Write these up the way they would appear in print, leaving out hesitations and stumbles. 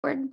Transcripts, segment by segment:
Record.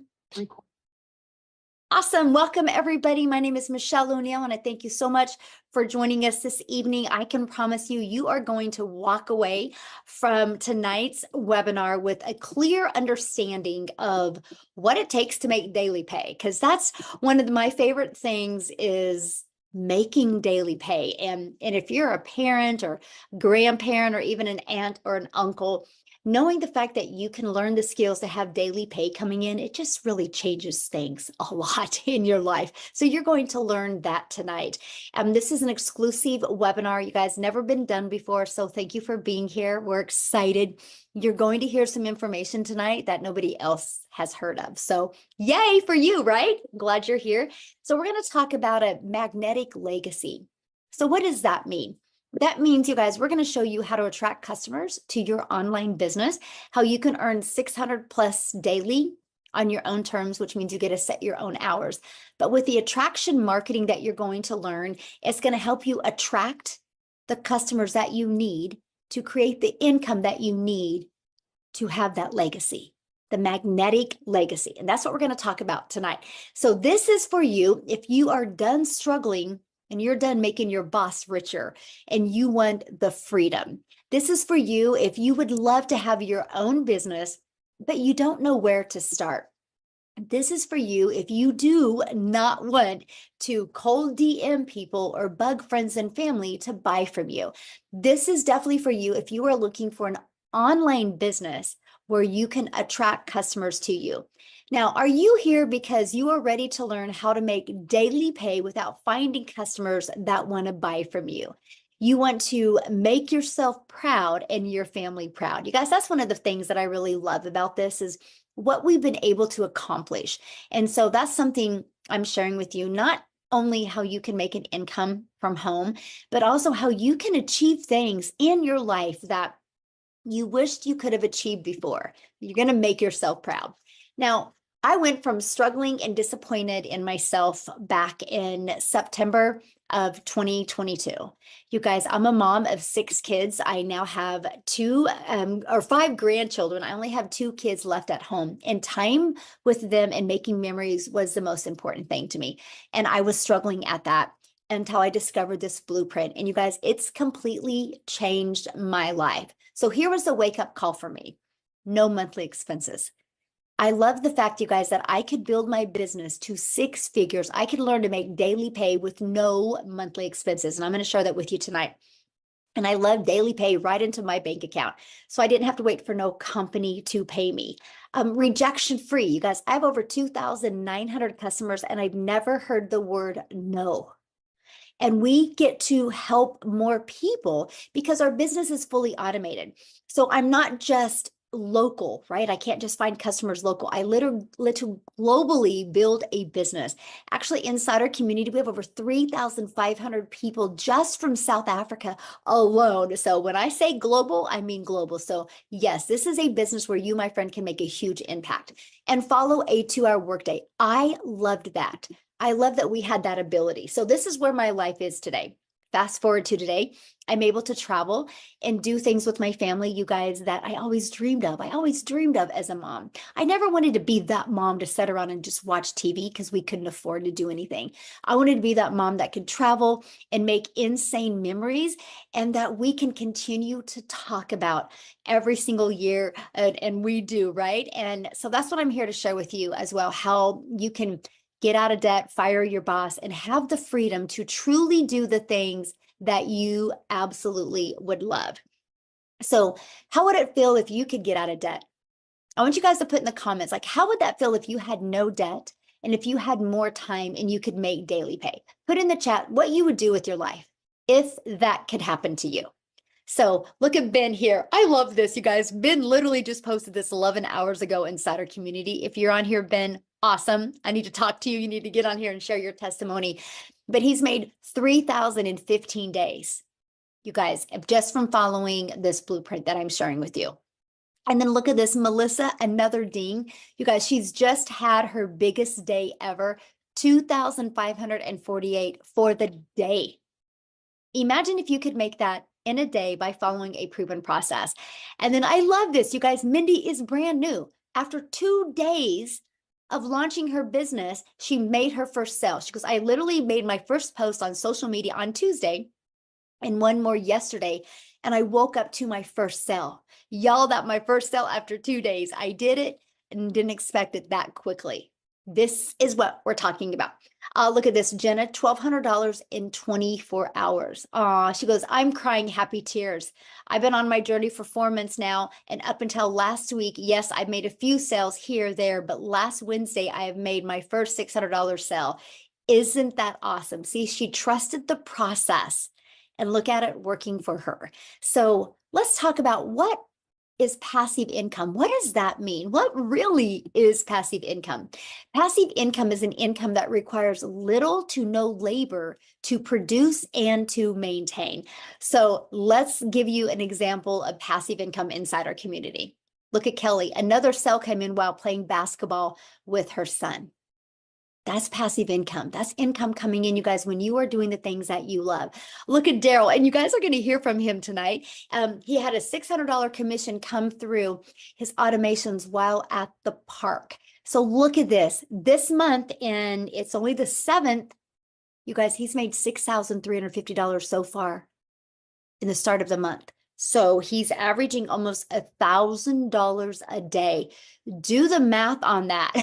Awesome. Welcome, everybody. My name is Michelle O'Neill, and I thank you so much for joining us this evening. I can promise you, you are going to walk away from tonight's webinar with a clear understanding of what it takes to make daily pay, because that's one of my favorite things is making daily pay. And if you're a parent or grandparent or even an aunt or an uncle, knowing the fact that you can learn the skills to have daily pay coming in, it just really changes things a lot in your life. So you're going to learn that tonight. This is an exclusive webinar. You guys never been done before. So thank you for being here. We're excited. You're going to hear some information tonight that nobody else has heard of. So yay for you, right? Glad you're here. So we're going to talk about a magnetic legacy. So what does that mean? That means, you guys, we're going to show you how to attract customers to your online business, how you can earn 600 plus daily on your own terms, which means you get to set your own hours. But with the attraction marketing that you're going to learn, it's going to help you attract the customers that you need to create the income that you need to have that legacy, the magnetic legacy. And that's what we're going to talk about tonight. So this is for you if you are done struggling and you're done making your boss richer and you want the freedom. This is for you if you would love to have your own business, but you don't know where to start. This is for you if you do not want to cold DM people or bug friends and family to buy from you. This is definitely for you if you are looking for an online business where you can attract customers to you. Now, are you here because you are ready to learn how to make daily pay without finding customers that want to buy from you? You want to make yourself proud and your family proud. You guys, that's one of the things that I really love about this is what we've been able to accomplish. And so that's something I'm sharing with you, not only how you can make an income from home, but also how you can achieve things in your life that you wished you could have achieved before. You're going to make yourself proud. Now, I went from struggling and disappointed in myself back in September of 2022. You guys, I'm a mom of 6 kids. I now have 5 grandchildren. I only have 2 kids left at home, and time with them and making memories was the most important thing to me. And I was struggling at that until I discovered this blueprint. And you guys, it's completely changed my life. So here was the wake-up call for me. No monthly expenses. I love the fact, you guys, that I could build my business to 6 figures. I could learn to make daily pay with no monthly expenses. And I'm going to share that with you tonight. And I love daily pay right into my bank account. So I didn't have to wait for no company to pay me. Rejection free. You guys, I have over 2,900 customers and I've never heard the word no. And we get to help more people because our business is fully automated. So I'm not just local, right? I can't just find customers local. I literally globally build a business. Actually, inside our community, we have over 3,500 people just from South Africa alone. So when I say global, I mean global. So yes, this is a business where you, my friend, can make a huge impact and follow a 2-hour workday. I loved that. I love that we had that ability. So this is where my life is today. Fast forward to today, I'm able to travel and do things with my family, you guys, that I always dreamed of. I always dreamed of as a mom. I never wanted to be that mom to sit around and just watch TV because we couldn't afford to do anything. I wanted to be that mom that could travel and make insane memories and that we can continue to talk about every single year. And we do, right? And so that's what I'm here to share with you as well, how you can get out of debt, fire your boss, and have the freedom to truly do the things that you absolutely would love. So how would it feel if you could get out of debt? I want you guys to put in the comments, like, how would that feel if you had no debt and if you had more time and you could make daily pay? Put in the chat what you would do with your life if that could happen to you. So look at Ben here. I love this, you guys. Ben literally just posted this 11 hours ago inside our community. If you're on here, Ben, awesome. I need to talk to you. You need to get on here and share your testimony. But he's made 3,000 in 15 days, you guys, just from following this blueprint that I'm sharing with you. And then look at this, Melissa, another ding. You guys, she's just had her biggest day ever, 2,548 for the day. Imagine if you could make that in a day by following a proven process. And then I love this, you guys, Mindy is brand new. After 2 days of launching her business, she made her first sale. She goes, I literally made my first post on social media on Tuesday and one more yesterday. And I woke up to my first sale. Y'all, that my first sale after 2 days. I did it and didn't expect it that quickly. This is what we're talking about. Look at this, Jenna, $1,200 in 24 hours. She goes, I'm crying happy tears. I've been on my journey for 4 months now. And up until last week, yes, I've made a few sales here, there, but last Wednesday, I have made my first $600 sale. Isn't that awesome? See, she trusted the process and look at it working for her. So let's talk about what is passive income. What does that mean? What really is passive income? Passive income is an income that requires little to no labor to produce and to maintain. So let's give you an example of passive income inside our community. Look at Kelly. Another sale came in while playing basketball with her son. That's passive income. That's income coming in, you guys, when you are doing the things that you love. Look at Daryl, and you guys are going to hear from him tonight. He had a $600 commission come through his automations while at the park. So look at this month, and it's only the 7th. You guys, he's made $6,350 so far in the start of the month. So he's averaging almost $1,000 a day. Do the math on that.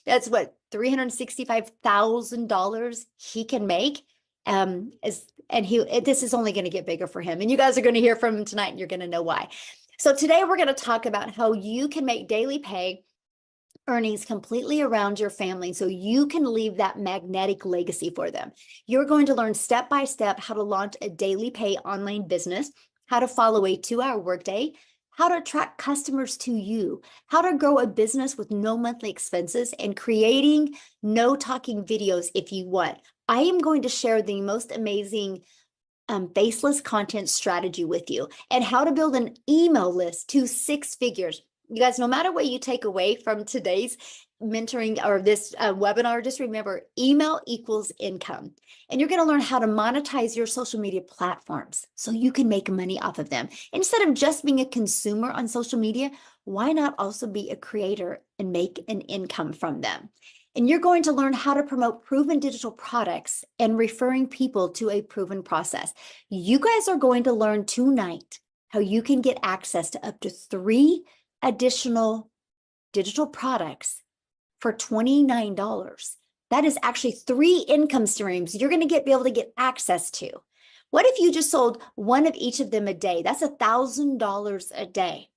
That's what $365,000 he can make. This is only going to get bigger for him. And you guys are going to hear from him tonight, and you're going to know why. So today we're going to talk about how you can make daily pay earnings completely around your family so you can leave that magnetic legacy for them. You're going to learn step by step how to launch a daily pay online business, how to follow a 2-hour workday, how to attract customers to you, how to grow a business with no monthly expenses, and creating no talking videos if you want. I am going to share the most amazing faceless content strategy with you and how to build an email list to 6 figures. You guys, no matter what you take away from today's mentoring or this webinar, just remember email equals income. And you're going to learn how to monetize your social media platforms so you can make money off of them. Instead of just being a consumer on social media, why not also be a creator and make an income from them? And you're going to learn how to promote proven digital products and referring people to a proven process. You guys are going to learn tonight how you can get access to up to 3 additional digital products for $29. That is actually 3 income streams you're going to be able to get access to. What if you just sold one of each of them a day? That's $1,000 a day.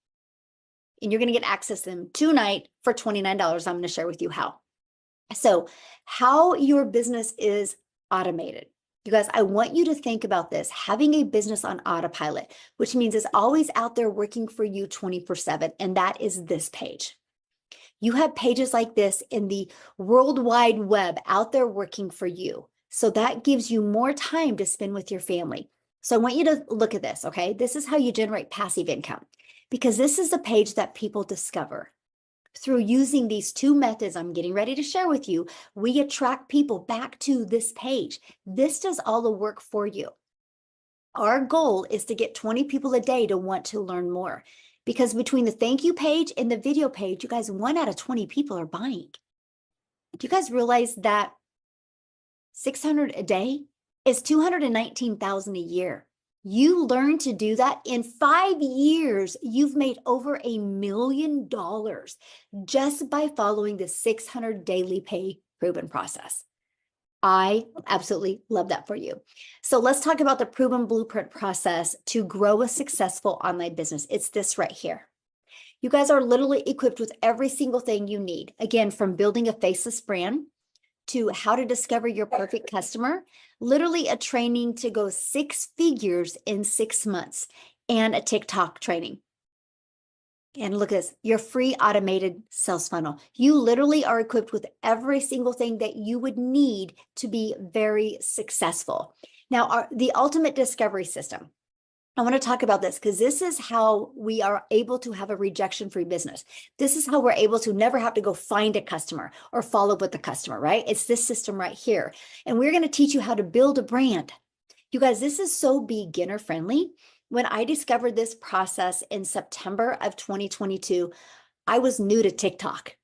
And you're going to get access to them tonight for $29. I'm going to share with you how. So how your business is automated. You guys, I want you to think about this, having a business on autopilot, which means it's always out there working for you 24/7. And that is this page. You have pages like this in the World Wide Web out there working for you. So that gives you more time to spend with your family. So I want you to look at this, okay? This is how you generate passive income, because this is the page that people discover. Through using these 2 methods I'm getting ready to share with you, we attract people back to this page. This does all the work for you. Our goal is to get 20 people a day to want to learn more. Because between the thank you page and the video page, you guys, 1 out of 20 people are buying. Do you guys realize that 600 a day is 219,000 a year? You learn to do that in 5 years. You've made over $1 million just by following the 600 daily pay proven process. I absolutely love that for you. So let's talk about the proven blueprint process to grow a successful online business. It's this right here. You guys are literally equipped with every single thing you need. Again, from building a faceless brand to how to discover your perfect customer, literally a training to go 6 figures in 6 months, and a TikTok training. And look at this, your free automated sales funnel. You literally are equipped with every single thing that you would need to be very successful. Now, the ultimate discovery system. I want to talk about this because this is how we are able to have a rejection-free business. This is how we're able to never have to go find a customer or follow up with the customer, right? It's this system right here. And we're going to teach you how to build a brand. You guys, this is so beginner friendly. When I discovered this process in September of 2022, I was new to TikTok.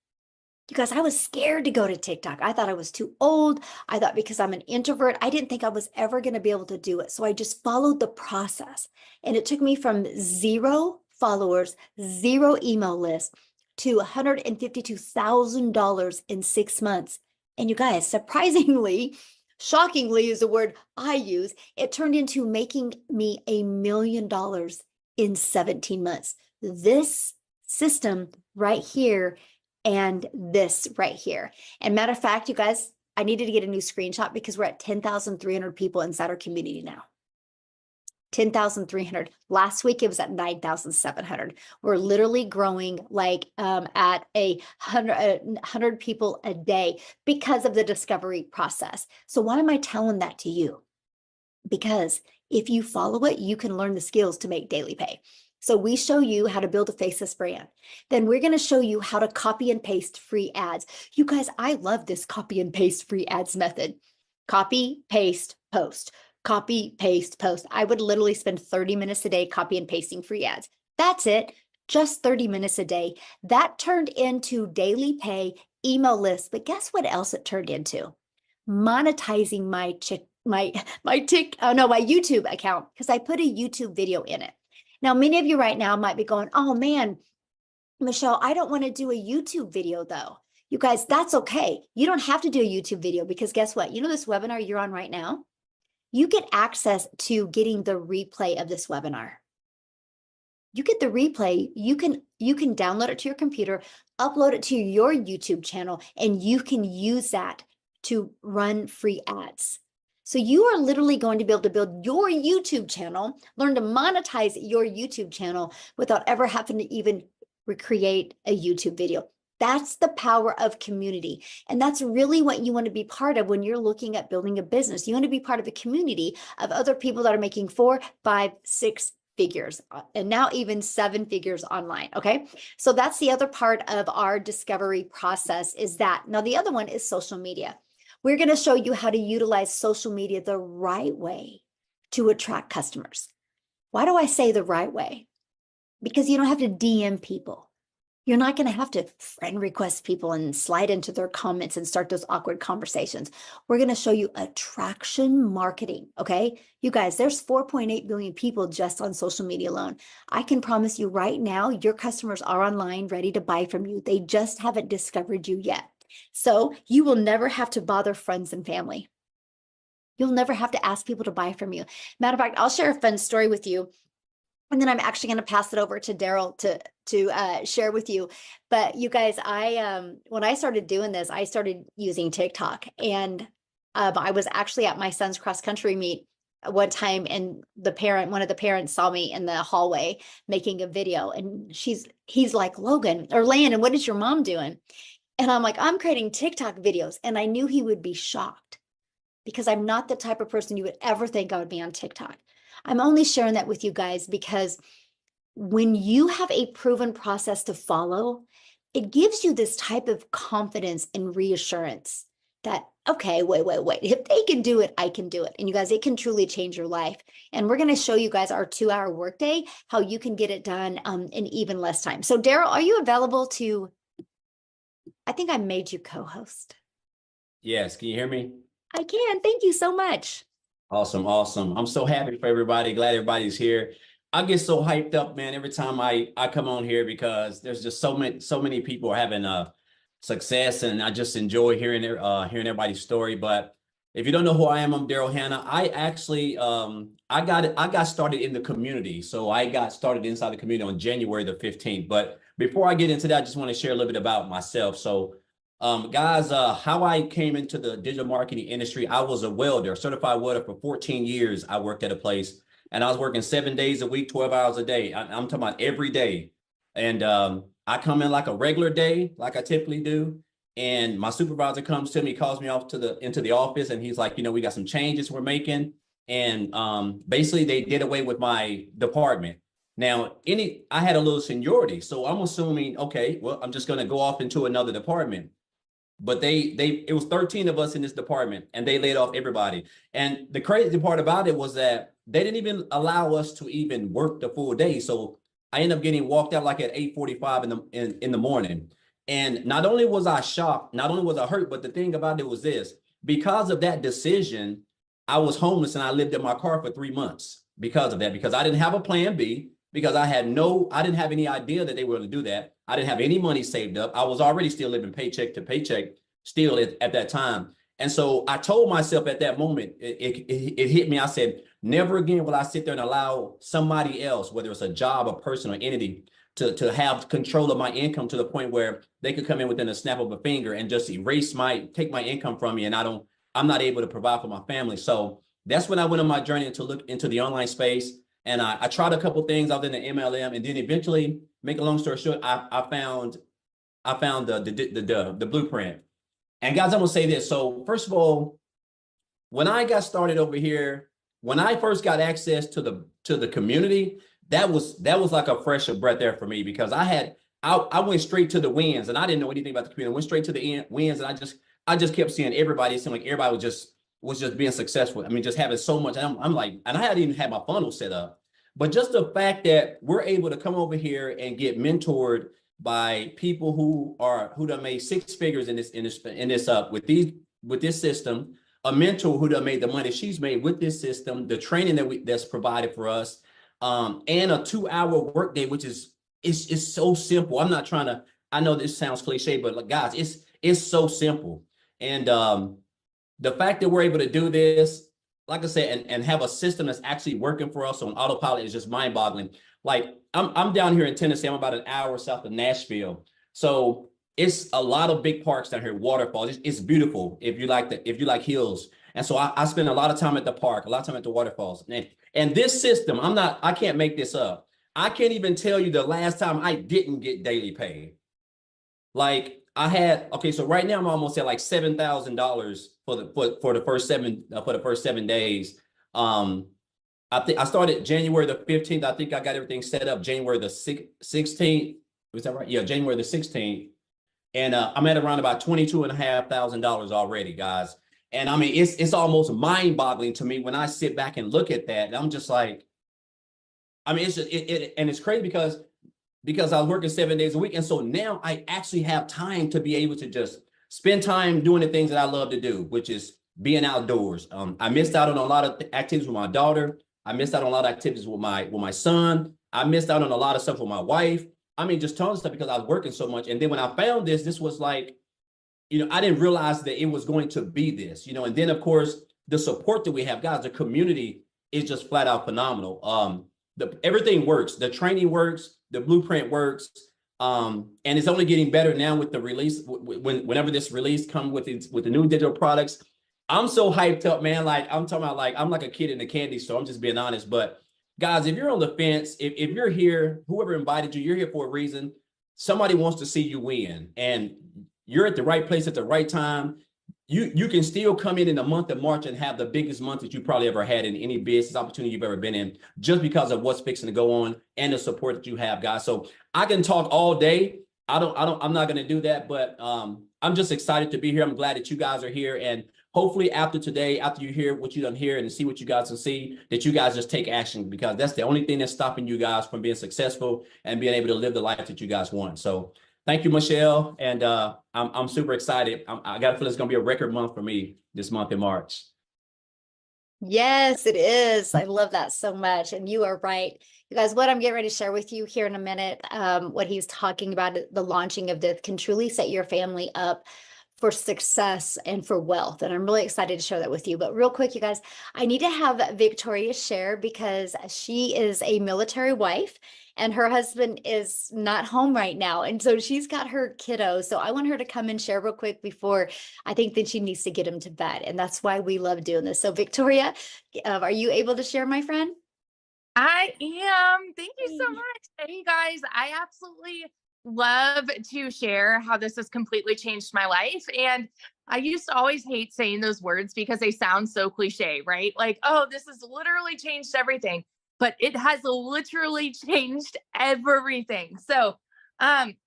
You guys, I was scared to go to TikTok. I thought I was too old. I thought because I'm an introvert, I didn't think I was ever going to be able to do it. So I just followed the process. And it took me from 0 followers, 0 email list to $152,000 in 6 months. And you guys, surprisingly, shockingly is the word I use, it turned into making me $1 million in 17 months. This system right here and this right here. And matter of fact, you guys, I needed to get a new screenshot because we're at 10,300 people inside our community now. 10,300. Last week it was at 9,700. We're literally growing like at 100 people a day because of the discovery process. So why am I telling that to you? Because if you follow it, you can learn the skills to make daily pay. So we show you how to build a faceless brand. Then we're going to show you how to copy and paste free ads. You guys, I love this copy and paste free ads method. Copy, paste, post. Copy, paste, post. I would literally spend 30 minutes a day copy and pasting free ads. That's it. Just 30 minutes a day. That turned into daily pay email lists. But guess what else it turned into? Monetizing my YouTube account, because I put a YouTube video in it. Now, many of you right now might be going, oh man, Michelle, I don't want to do a YouTube video though. You guys, that's okay. You don't have to do a YouTube video because guess what? You know this webinar you're on right now? You get access to getting the replay of this webinar. You get the replay, you can download it to your computer, upload it to your YouTube channel, and you can use that to run free ads. So you are literally going to be able to build your YouTube channel, learn to monetize your YouTube channel without ever having to even recreate a YouTube video. That's the power of community. And that's really what you want to be part of when you're looking at building a business. You want to be part of a community of other people that are making 4, 5, 6 figures, and now even 7 figures online. Okay. So that's the other part of our discovery process is that. Now, the other one is social media. We're going to show you how to utilize social media the right way to attract customers. Why do I say the right way? Because you don't have to DM people. You're not going to have to friend request people and slide into their comments and start those awkward conversations. We're going to show you attraction marketing. Okay. You guys, there's 4.8 billion people just on social media alone. I can promise you right now, your customers are online ready to buy from you. They just haven't discovered you yet. So you will never have to bother friends and family. You'll never have to ask people to buy from you. Matter of fact, I'll share a fun story with you. And then I'm actually going to pass it over to Daryl to share with you. But you guys, when I started doing this, I started using TikTok, and I was actually at my son's cross country meet one time, and one of the parents saw me in the hallway making a video, and he's like, Logan or Landon, what is your mom doing? And I'm like, I'm creating TikTok videos. And I knew he would be shocked because I'm not the type of person you would ever think I would be on TikTok. I'm only sharing that with you guys because when you have a proven process to follow, it gives you this type of confidence and reassurance that, okay, wait. If they can do it, I can do it. And you guys, it can truly change your life. And we're going to show you guys our 2-hour workday, how you can get it done in even less time. So Daryl, are you available to... I think I made you co-host. Yes, can you hear me? I can. Thank you so much. Awesome. I'm so happy for everybody. Glad everybody's here. I get so hyped up, man, every time I come on here because there's just so many people are having success, and I just enjoy hearing everybody's story. But if you don't know who I am, I'm Daryl Hanna. I actually I got started in the community. So I got started inside the community on January the 15th. But before I get into that, I just want to share a little bit about myself. So guys, how I came into the digital marketing industry, I was a welder, certified welder for 14 years. I worked at a place, and I was working 7 days a week, 12 hours a day. I'm talking about every day. And I come in like a regular day, like I typically do. And my supervisor comes to me, calls me off into the office, and he's like, we got some changes we're making. And basically they did away with my department. Now, I had a little seniority, so I'm assuming, okay, well, I'm just going to go off into another department. But it was 13 of us in this department, and they laid off everybody. And the crazy part about it was that they didn't even allow us to even work the full day. So I ended up getting walked out like at 8:45 in the morning. And not only was I shocked, not only was I hurt, but the thing about it was this: because of that decision, I was homeless and I lived in my car for 3 months because of that, because I didn't have a plan B, because I didn't have any idea that they were going to do that. I didn't have any money saved up. I was already still living paycheck to paycheck still at that time. And so I told myself at that moment, it hit me. I said, never again will I sit there and allow somebody else, whether it's a job, a person, or entity, to have control of my income to the point where they could come in within a snap of a finger and just take my income from me, and I'm not able to provide for my family. So that's when I went on my journey to look into the online space. And I tried a couple things. I was in the MLM, and then eventually, make a long story short, I found the blueprint. And guys, I'm gonna say this. So first of all, when I got started over here, when I first got access to the community, that was like a fresh of breath there for me, because I went straight to the wins, and I didn't know anything about the community. I went straight to the wins, and I just kept seeing everybody. It seemed like everybody was just being successful. I mean, just having so much. And I'm like, and I hadn't even had my funnel set up, but just the fact that we're able to come over here and get mentored by people who done made six figures in this with this system, a mentor who done made the money she's made with this system, the training that's provided for us, and a 2-hour workday, which is so simple. I'm not trying to. I know this sounds cliche, but like, guys, it's so simple. And the fact that we're able to do this, like I said, and have a system that's actually working for us on autopilot is just mind-boggling. Like, I'm down here in Tennessee. I'm about an hour south of Nashville. So it's a lot of big parks down here, waterfalls. It's beautiful if you like hills. And so I spend a lot of time at the park, a lot of time at the waterfalls. And this system, I can't make this up. I can't even tell you the last time I didn't get daily pay. Like, okay, so right now I'm almost at like $7,000 for the first 7 days. I think I started January the 15th. I think I got everything set up January the 16th. Was that right? Yeah, January the 16th. And I'm at around about $22,500 already, guys. And I mean, it's almost mind-boggling to me when I sit back and look at that. And I'm just like, I mean, it's just and it's crazy because I was working 7 days a week. And so now I actually have time to be able to just spend time doing the things that I love to do, which is being outdoors. I missed out on a lot of activities with my daughter. I missed out on a lot of activities with my son. I missed out on a lot of stuff with my wife. I mean, just tons of stuff because I was working so much. And then when I found this was like, I didn't realize that it was going to be this, and then of course, the support that we have, guys, the community is just flat out phenomenal. Everything works. The training works, the blueprint works. And it's only getting better now with the release. Whenever this release comes with the new digital products, I'm so hyped up, man. Like, I'm talking about, like, I'm like a kid in a candy store. I'm just being honest. But guys, if you're on the fence, if you're here, whoever invited you, you're here for a reason. Somebody wants to see you win, and you're at the right place at the right time. You can still come in the month of March and have the biggest month that you probably ever had in any business opportunity you've ever been in, just because of what's fixing to go on and the support that you have, guys. So I can talk all day. I'm not going to do that, but I'm just excited to be here. I'm glad that you guys are here, and hopefully after today, after you hear what you done hear and see what you guys can see, that you guys just take action, because that's the only thing that's stopping you guys from being successful and being able to live the life that you guys want. So thank you, Michelle. And I'm super excited. I got to feel it's going to be a record month for me this month in March. Yes, it is. I love that so much. And you are right. You guys, what I'm getting ready to share with you here in a minute, what he's talking about, the launching of this can truly set your family up for success and for wealth. And I'm really excited to share that with you. But real quick, you guys, I need to have Victoria share, because she is a military wife and her husband is not home right now. And so she's got her kiddo. So I want her to come and share real quick before I think that she needs to get him to bed. And that's why we love doing this. So Victoria, are you able to share, my friend? I am. Thank you so much. Hey guys, I absolutely love to share how this has completely changed my life. And I used to always hate saying those words because they sound so cliche, right? Like, oh, this has literally changed everything, but it has literally changed everything. So, I'm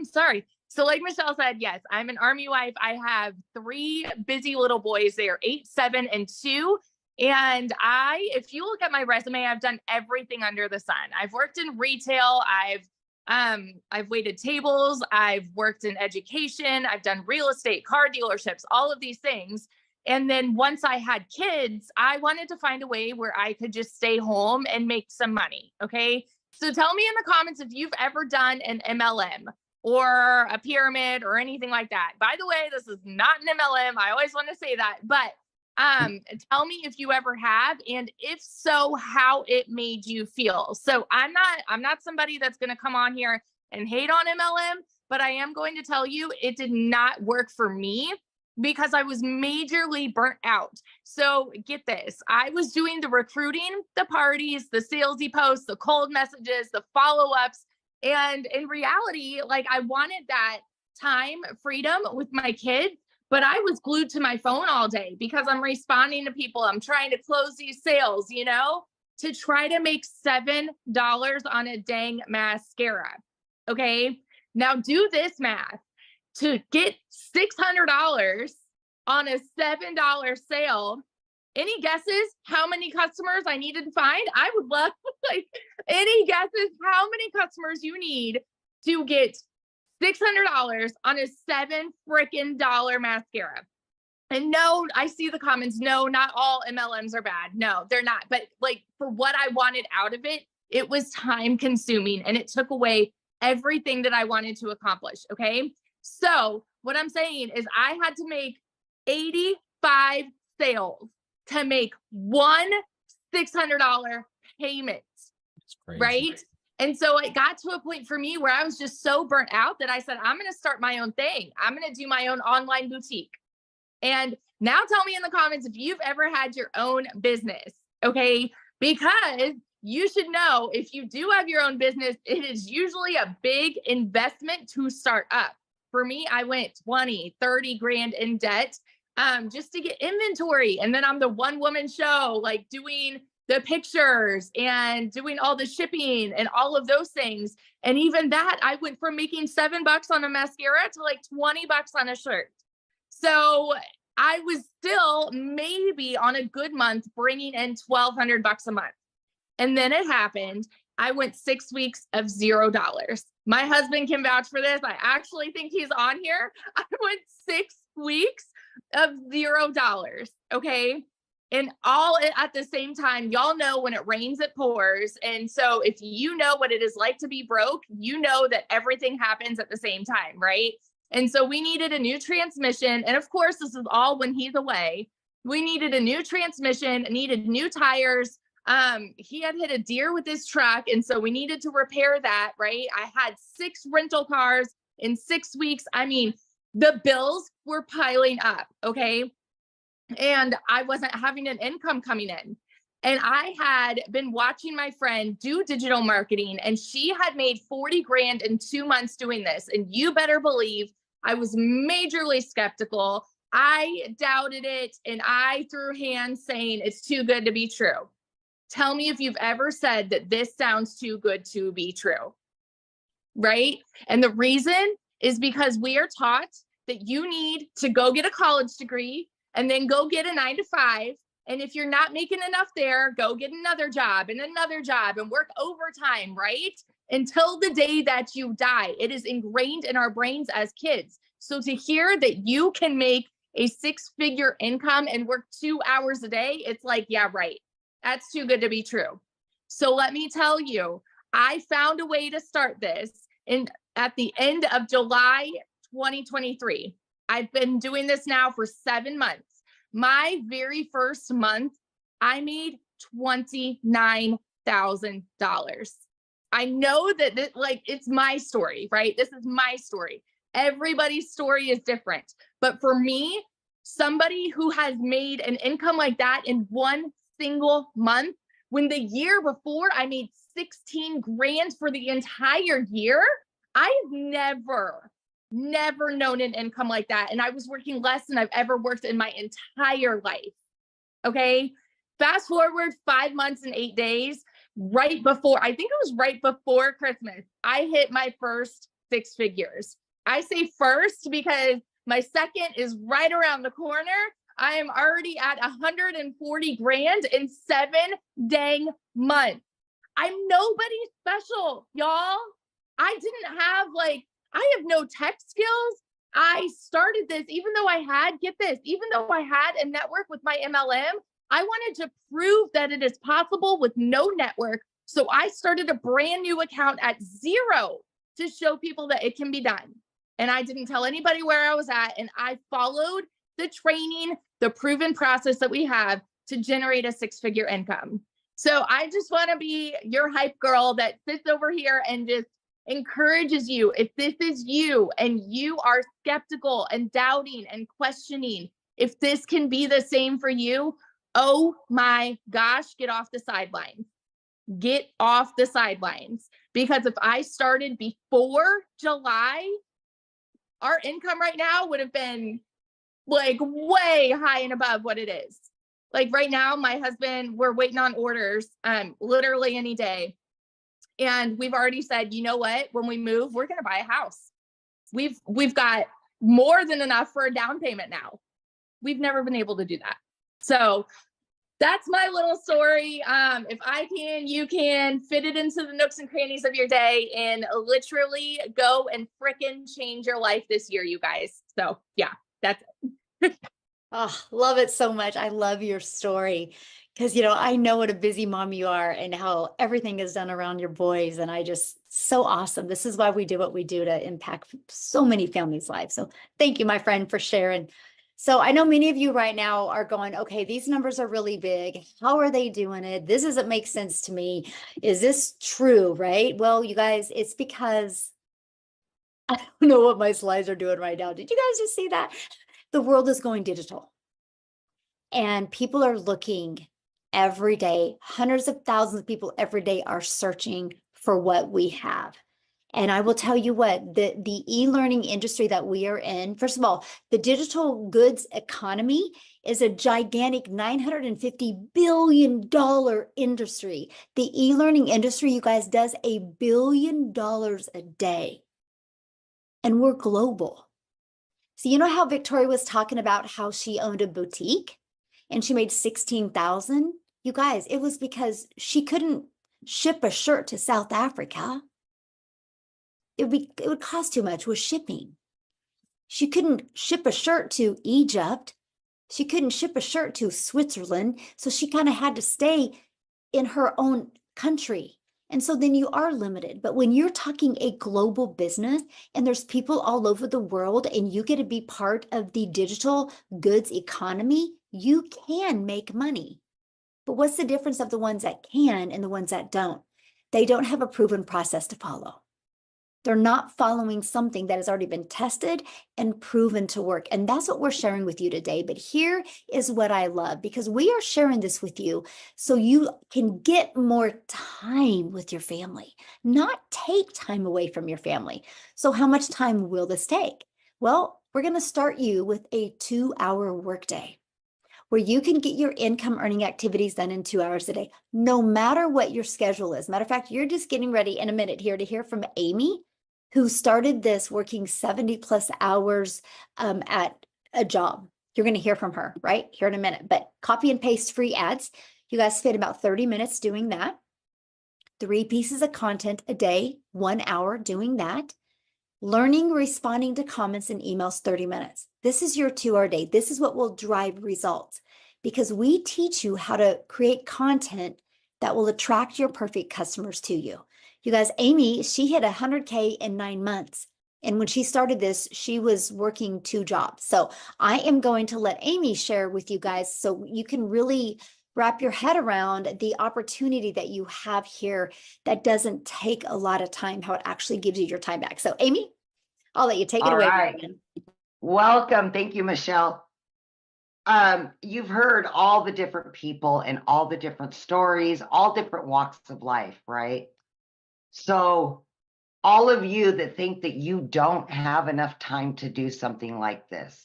sorry. So like Michelle said, yes, I'm an Army wife. I have 3 busy little boys. They are 8, 7, and 2. And if you look at my resume, I've done everything under the sun. I've worked in retail. I've I've waited tables. I've worked in education. I've done real estate, car dealerships, all of these things. And then once I had kids, I wanted to find a way where I could just stay home and make some money. Okay. So tell me in the comments if you've ever done an MLM or a pyramid or anything like that. By the way, this is not an MLM. I always want to say that, but tell me if you ever have, and if so, how it made you feel. So I'm not somebody that's going to come on here and hate on MLM, but I am going to tell you it did not work for me because I was majorly burnt out. So get this, I was doing the recruiting, the parties, the salesy posts, the cold messages, the follow-ups. And in reality, like I wanted that time freedom with my kids, but I was glued to my phone all day because I'm responding to people. I'm trying to close these sales, to try to make $7 on a dang mascara. Okay. Now do this math. To get $600 on a $7 sale, any guesses how many customers I needed to find? I would love like any guesses how many customers you need to get $600 on a $7 mascara. And no, I see the comments. No, not all MLMs are bad. No, they're not. But like for what I wanted out of it, it was time consuming and it took away everything that I wanted to accomplish. Okay. So what I'm saying is I had to make 85 sales to make one $600 payment. That's crazy. Right. And so it got to a point for me where I was just so burnt out that I said, I'm going to start my own thing. I'm going to do my own online boutique. And now tell me in the comments if you've ever had your own business. Okay. Because you should know if you do have your own business, it is usually a big investment to start up. For me, I went 20, 30 grand in debt just to get inventory. And then I'm the one woman show, like doing the pictures and doing all the shipping and all of those things. And even that, I went from making $7 on a mascara to like $20 on a shirt. So I was still maybe on a good month bringing in $1,200 a month. And then it happened. I went 6 weeks of $0. My husband can vouch for this. I actually think he's on here. I went 6 weeks of $0. Okay. And all at the same time, y'all know when it rains, it pours. And so if you know what it is like to be broke, you know that everything happens at the same time, right? And so we needed a new transmission. And of course, this is all when he's away. We needed a new transmission, needed new tires. He had hit a deer with his truck. And so we needed to repair that, right? I had 6 rental cars in 6 weeks. I mean, the bills were piling up. Okay. And I wasn't having an income coming in. And I had been watching my friend do digital marketing, and she had made 40 grand in 2 months doing this. And you better believe I was majorly skeptical. I doubted it and I threw hands saying it's too good to be true. Tell me if you've ever said that this sounds too good to be true, right? And the reason is because we are taught that you need to go get a college degree and then go get a 9-to-5. And if you're not making enough there, go get another job and work overtime, right? Until the day that you die. It is ingrained in our brains as kids. So to hear that you can make a 6-figure income and work 2 hours a day, it's like, yeah, right. That's too good to be true. So let me tell you, I found a way to start this at the end of July 2023. I've been doing this now for 7 months. My very first month, I made $29,000. I know that it's my story, right? This is my story. Everybody's story is different. But for me, somebody who has made an income like that in one single month, when the year before I made 16 grand for the entire year, I've never known an income like that. And I was working less than I've ever worked in my entire life. Okay. Fast forward 5 months and 8 days, I think it was right before Christmas, I hit my first 6 figures. I say first because my second is right around the corner. I am already at 140 grand in 7 dang months. I'm nobody special, y'all. I didn't have like, I have no tech skills. I started this, even though I had, get this, even though I had a network with my MLM, I wanted to prove that it is possible with no network. So I started a brand new account at zero to show people that it can be done. And I didn't tell anybody where I was at. And I followed the training, the proven process that we have to generate a 6-figure income. So I just want to be your hype girl that sits over here and just encourages you. If this is you and you are skeptical and doubting and questioning if this can be the same for you, oh my gosh, get off the sidelines. Get off the sidelines. Because if I started before July, our income right now would have been like way high and above what it is. Like right now, my husband, we're waiting on orders literally any day. And we've already said, you know what, when we move, we're going to buy a house. We've got more than enough for a down payment now. We've never been able to do that. So that's my little story. If I can, you can fit it into the nooks and crannies of your day and literally go and frickin' change your life this year, you guys. So yeah, that's it. Oh, love it so much. I love your story because, I know what a busy mom you are and how everything is done around your boys. And so awesome. This is why we do what we do, to impact so many families' lives. So thank you, my friend, for sharing. So I know many of you right now are going, okay, these numbers are really big. How are they doing it? This doesn't make sense to me. Is this true, right? Well, you guys, it's because I don't know what my slides are doing right now. Did you guys just see that? The world is going digital. And people are looking every day. Hundreds of thousands of people every day are searching for what we have. And I will tell you what, the e-learning industry that we are in, first of all, the digital goods economy is a gigantic $950 billion industry. The e-learning industry, you guys, does $1 billion a day. And we're global. So you know how Victoria was talking about how she owned a boutique and she made $16,000? You guys, it was because she couldn't ship a shirt to South Africa. It would cost too much with shipping. She couldn't ship a shirt to Egypt. She couldn't ship a shirt to Switzerland. So she kind of had to stay in her own country. And so then you are limited. But when you're talking a global business and there's people all over the world and you get to be part of the digital goods economy, you can make money. But what's the difference of the ones that can and the ones that don't? They don't have a proven process to follow. They're not following something that has already been tested and proven to work. And that's what we're sharing with you today. But here is what I love, because we are sharing this with you so you can get more time with your family, not take time away from your family. So how much time will this take? Well, we're going to start you with a 2-hour workday where you can get your income earning activities done in 2 hours a day, no matter what your schedule is. Matter of fact, you're just getting ready in a minute here to hear from Amy, who started this working 70+ hours at a job. You're going to hear from her right here in a minute, but copy and paste free ads. You guys spend about 30 minutes doing that. 3 pieces of content a day, 1 hour doing that. Learning, responding to comments and emails, 30 minutes. This is your 2-hour day. This is what will drive results, because we teach you how to create content that will attract your perfect customers to you. You guys, Amy, she hit 100K in 9 months. And when she started this, she was working 2 jobs. So I am going to let Amy share with you guys so you can really wrap your head around the opportunity that you have here that doesn't take a lot of time, how it actually gives you your time back. So Amy, I'll let you take it away. All right. Welcome. Thank you, Michelle. You've heard all the different people and all the different stories, all different walks of life, right? So all of you that think that you don't have enough time to do something like this,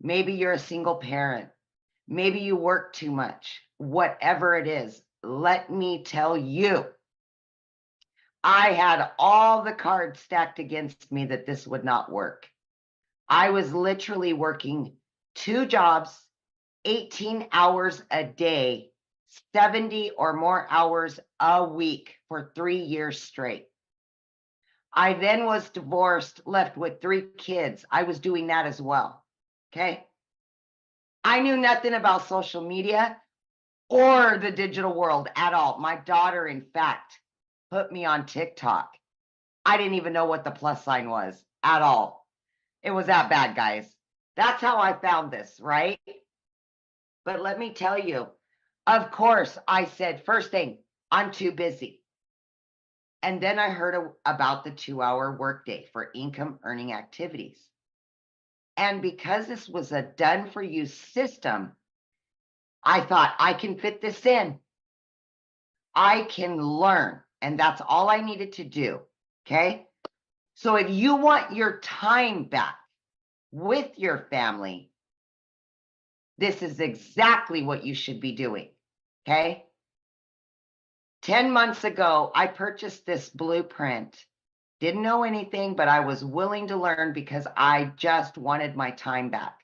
maybe you're a single parent, maybe you work too much, whatever it is, let me tell you, I had all the cards stacked against me that this would not work. I was literally working 2 jobs, 18 hours a day, 70 or more hours a week for 3 years straight. I then was divorced, left with 3 kids. I was doing that as well. Okay. I knew nothing about social media or the digital world at all. My daughter, in fact, put me on TikTok. I didn't even know what the plus sign was at all. It was that bad, guys. That's how I found this, right? But let me tell you, of course, I said, first thing, I'm too busy. And then I heard about the 2-hour workday for income earning activities. And because this was a done for you system, I thought I can fit this in. I can learn. And that's all I needed to do. Okay. So if you want your time back with your family, this is exactly what you should be doing. Okay. 10 months ago, I purchased this blueprint. Didn't know anything, but I was willing to learn because I just wanted my time back.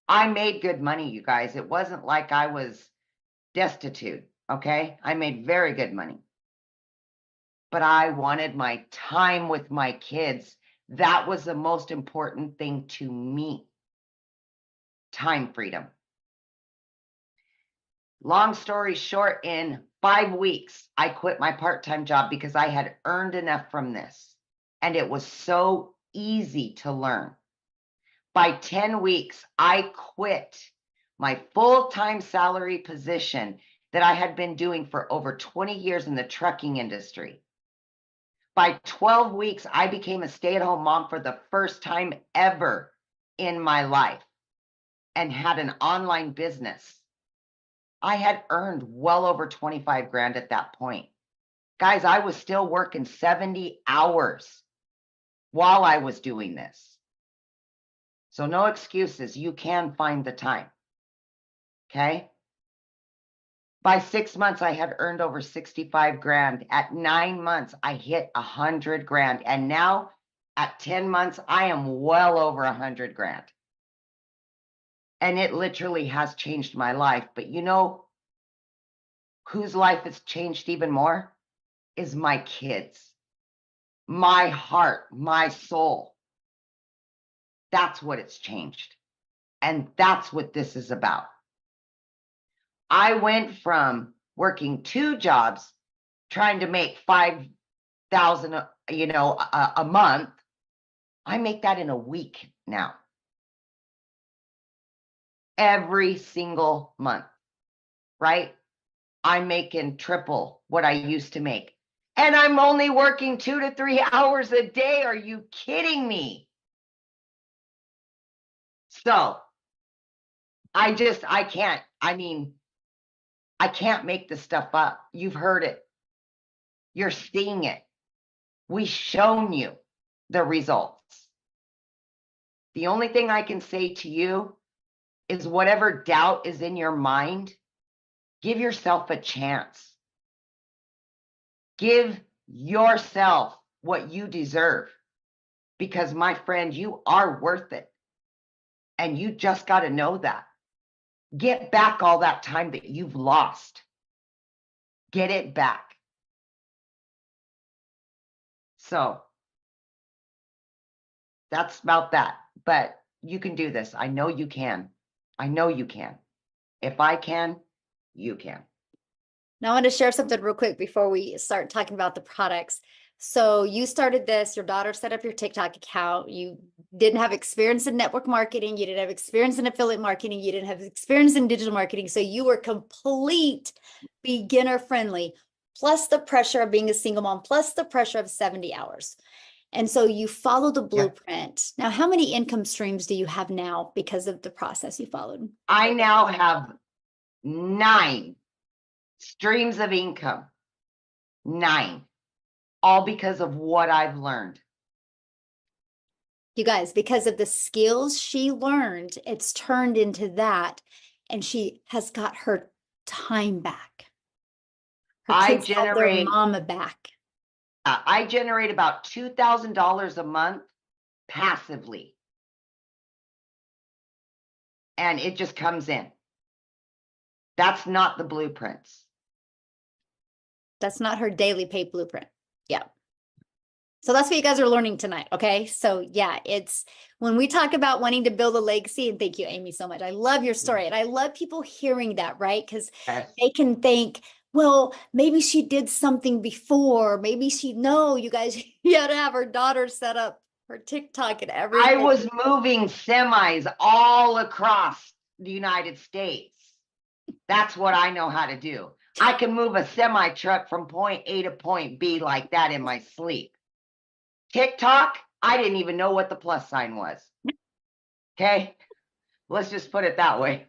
I made good money, you guys. It wasn't like I was destitute. Okay. I made very good money. But I wanted my time with my kids. That was the most important thing to me. Time freedom. Long story short, in 5 weeks, I quit my part-time job because I had earned enough from this. And it was so easy to learn. By 10 weeks, I quit my full-time salary position that I had been doing for over 20 years in the trucking industry. By 12 weeks, I became a stay-at-home mom for the first time ever in my life and had an online business. I had earned well over 25 grand at that point. Guys, I was still working 70 hours while I was doing this. So no excuses. You can find the time. Okay. By 6 months, I had earned over 65 grand. At 9 months, I hit 100 grand. And now at 10 months, I am well over 100 grand. And it literally has changed my life. But you know whose life has changed even more? Is my kids, my heart, my soul. That's what it's changed. And that's what this is about. I went from working 2 jobs, trying to make 5,000, a month. I make that in a week now. Every single month, right? I'm making triple what I used to make. And I'm only working 2 to 3 hours a day. Are you kidding me? So I can't. I can't make this stuff up. You've heard it. You're seeing it. We've shown you the results. The only thing I can say to you is whatever doubt is in your mind, give yourself a chance. Give yourself what you deserve. Because my friend, you are worth it. And you just got to know that. Get back all that time that you've lost. Get it back. So that's about that. But you can do this. I know you can. I know you can. If I can, you can. Now I want to share something real quick before we start talking about the products. So you started this, your daughter set up your TikTok account. You didn't have experience in network marketing. You didn't have experience in affiliate marketing. You didn't have experience in digital marketing. So you were complete beginner friendly, plus the pressure of being a single mom, plus the pressure of 70 hours. And so you follow the blueprint. Now, how many income streams do you have now because of the process you followed? I now have 9 streams of income. 9. All because of what I've learned. You guys, because of the skills she learned, it's turned into that. And she has got her time back. Her kids have their mama back. I generate about $2,000 a month passively. And it just comes in. That's not the blueprints. That's not her daily pay blueprint. Yeah. So that's what you guys are learning tonight. Okay. So yeah, it's when we talk about wanting to build a legacy, and thank you, Amy, so much. I love your story and I love people hearing that, right? Because Yes. they can think, well, maybe she did something before. Maybe no, you guys, you had to have her daughter set up her TikTok and I everything. was moving semis all across the United States. That's what I know how to do. I can move a semi truck from point A to point B like that in my sleep. TikTok, I didn't even know what the plus sign was. Okay, let's just put it that way.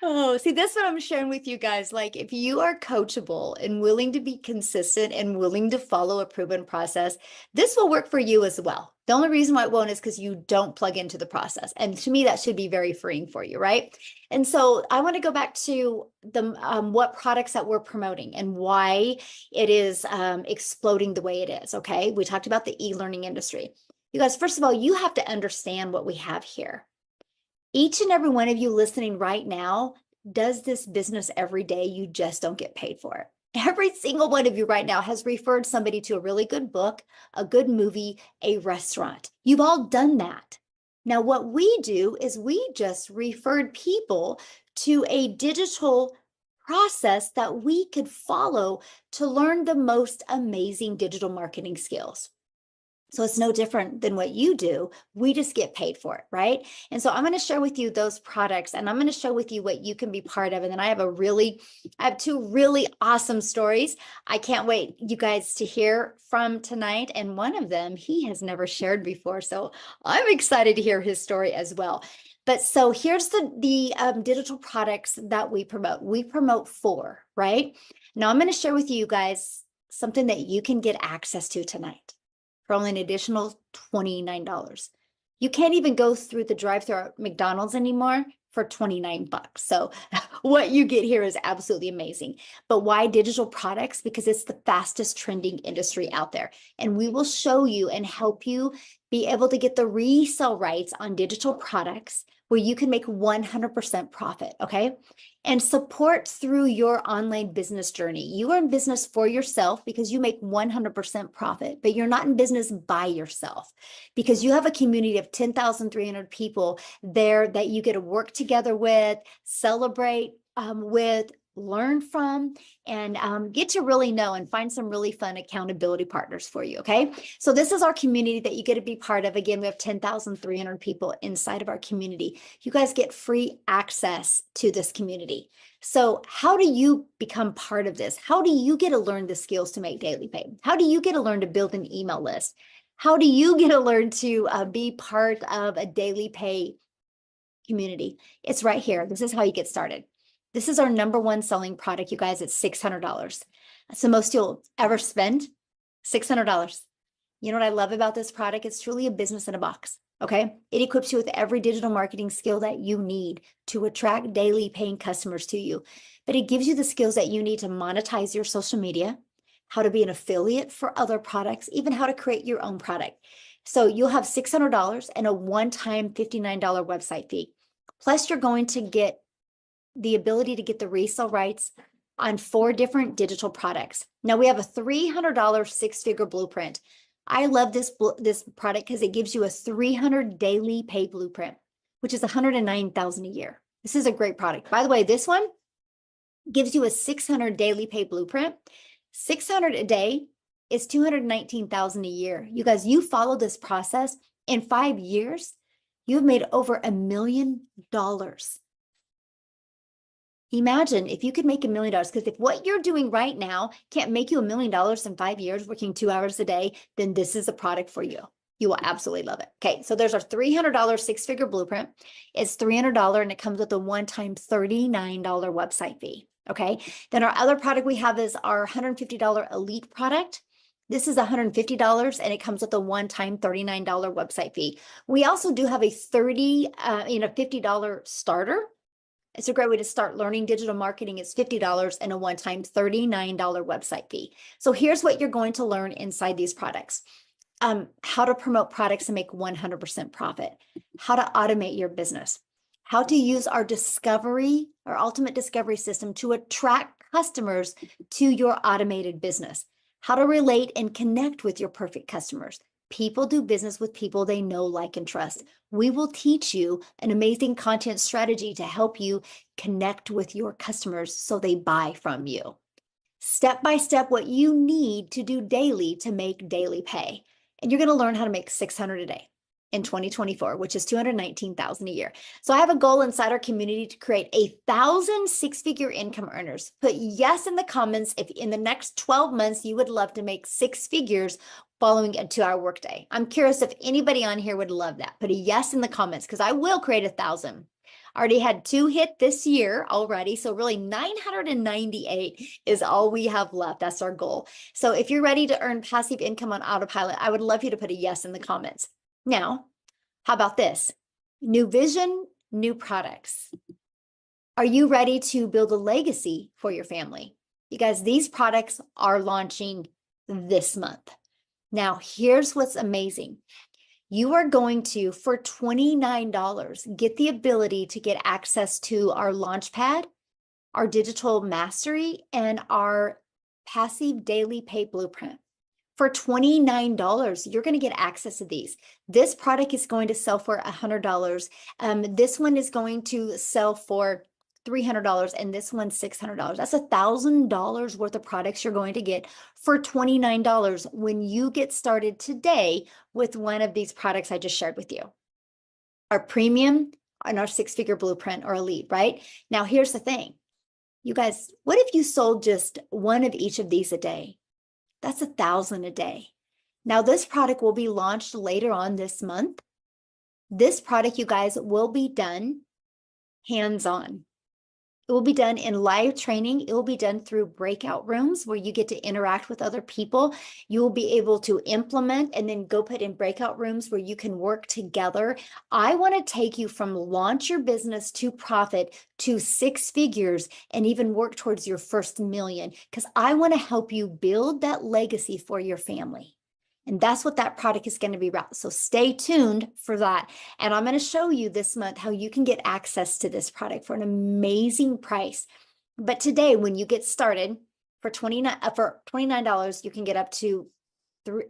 Oh, see, that's what I'm sharing with you guys. Like, if you are coachable and willing to be consistent and willing to follow a proven process, this will work for you as well. The only reason why it won't is because you don't plug into the process. And to me, that should be very freeing for you, right? And so I want to go back to the what products that we're promoting and why it is exploding the way it is. Okay, we talked about the e-learning industry. You guys, first of all, you have to understand what we have here. Each and every one of you listening right now does this business every day. You just don't get paid for it. Every single one of you right now has referred somebody to a really good book, a good movie, a restaurant. You've all done that. Now, what we do is we just referred people to a digital process that we could follow to learn the most amazing digital marketing skills. So it's no different than what you do. We just get paid for it, right? And so I'm going to share with you those products and I'm going to share with you what you can be part of. And then I have two really awesome stories. I can't wait you guys to hear from tonight. And one of them he has never shared before. So I'm excited to hear his story as well. But so here's the digital products that we promote. We promote 4, right? Now I'm going to share with you guys something that you can get access to tonight for only an additional $29. You can't even go through the drive-thru at McDonald's anymore for 29 bucks. So what you get here is absolutely amazing. But why digital products? Because it's the fastest trending industry out there. And we will show you and help you be able to get the resale rights on digital products where you can make 100% profit, okay? And support through your online business journey. You are in business for yourself because you make 100% profit, but you're not in business by yourself because you have a community of 10,300 people there that you get to work together with, celebrate with, learn from, and get to really know and find some really fun accountability partners for you, okay? So this is our community that you get to be part of. Again, we have 10,300 people inside of our community. You guys get free access to this community. So how do you become part of this? How do you get to learn the skills to make daily pay? How do you get to learn to build an email list? How do you get to learn to be part of a daily pay community? It's right here. This is how you get started. This is our #1 selling product, you guys. It's $600. That's the most you'll ever spend, $600. You know what I love about this product? It's truly a business in a box, okay? It equips you with every digital marketing skill that you need to attract daily paying customers to you. But it gives you the skills that you need to monetize your social media, how to be an affiliate for other products, even how to create your own product. So you'll have $600 and a one-time $59 website fee. Plus, you're going to get the ability to get the resale rights on 4 different digital products. Now we have a $300 6-figure blueprint. I love this product because it gives you a 300 daily pay blueprint, which is $109,000 a year. This is a great product. By the way, this one gives you a 600 daily pay blueprint. 600 a day is $219,000 a year. You guys, you follow this process in 5 years, you've made over $1 million. Imagine if you could make $1 million, because if what you're doing right now can't make you $1 million in 5 years, working 2 hours a day, then this is a product for you. You will absolutely love it. Okay, so there's our $300 6-figure blueprint. It's $300 and it comes with a one-time $39 website fee. Okay, then our other product we have is our $150 elite product. This is $150 and it comes with a one-time $39 website fee. We also do have a $50 starter. It's a great way to start learning digital marketing. It's $50 and a one-time $39 website fee. So here's what you're going to learn inside these products. How to promote products and make 100% profit, how to automate your business, how to use our ultimate discovery system to attract customers to your automated business, how to relate and connect with your perfect customers. People do business with people they know, like, and trust. We will teach you an amazing content strategy to help you connect with your customers so they buy from you. Step by step, what you need to do daily to make daily pay. And you're going to learn how to make $600 a day in 2024, which is $219,000 a year. So I have a goal inside our community to create 1,000 six-figure income earners. Put yes in the comments if in the next 12 months you would love to make 6 figures following a 2-hour workday. I'm curious if anybody on here would love that. Put a yes in the comments because I will create 1,000. Already had 2 hit this year already. So really 998 is all we have left. That's our goal. So if you're ready to earn passive income on autopilot, I would love you to put a yes in the comments. Now, how about this? New vision, new products. Are you ready to build a legacy for your family? You guys, these products are launching this month. Now, here's what's amazing. You are going to, for $29, get the ability to get access to our Launchpad, our digital mastery, and our passive daily pay blueprint. For $29, you're going to get access to these. This product is going to sell for $100. This one is going to sell for $300, and this one's $600. That's $1,000 worth of products you're going to get for $29 when you get started today with one of these products I just shared with you. Our premium and our 6-figure blueprint or elite, right? Now, here's the thing. You guys, what if you sold just one of each of these a day? That's $1,000 a day. Now, this product will be launched later on this month. This product, you guys, will be done hands-on. It will be done in live training. It will be done through breakout rooms where you get to interact with other people. You will be able to implement and then go put in breakout rooms where you can work together. I want to take you from launch your business to profit to 6 figures and even work towards your first million, because I want to help you build that legacy for your family. And that's what that product is going to be about. So stay tuned for that. And I'm going to show you this month how you can get access to this product for an amazing price. But today, when you get started for $29, you can get up to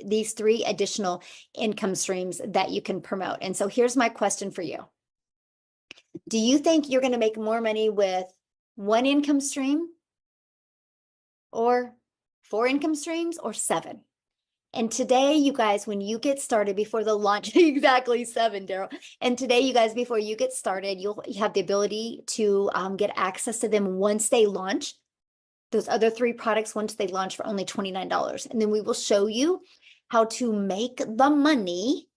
these 3 additional income streams that you can promote. And so here's my question for you. Do you think you're going to make more money with 1 income stream or 4 income streams or 7? And today, you guys, when you get started before the launch, exactly 7, Daryl. And today, you guys, before you get started, you have the ability to get access to them once they launch. Those other 3 products, once they launch for only $29. And then we will show you how to make the money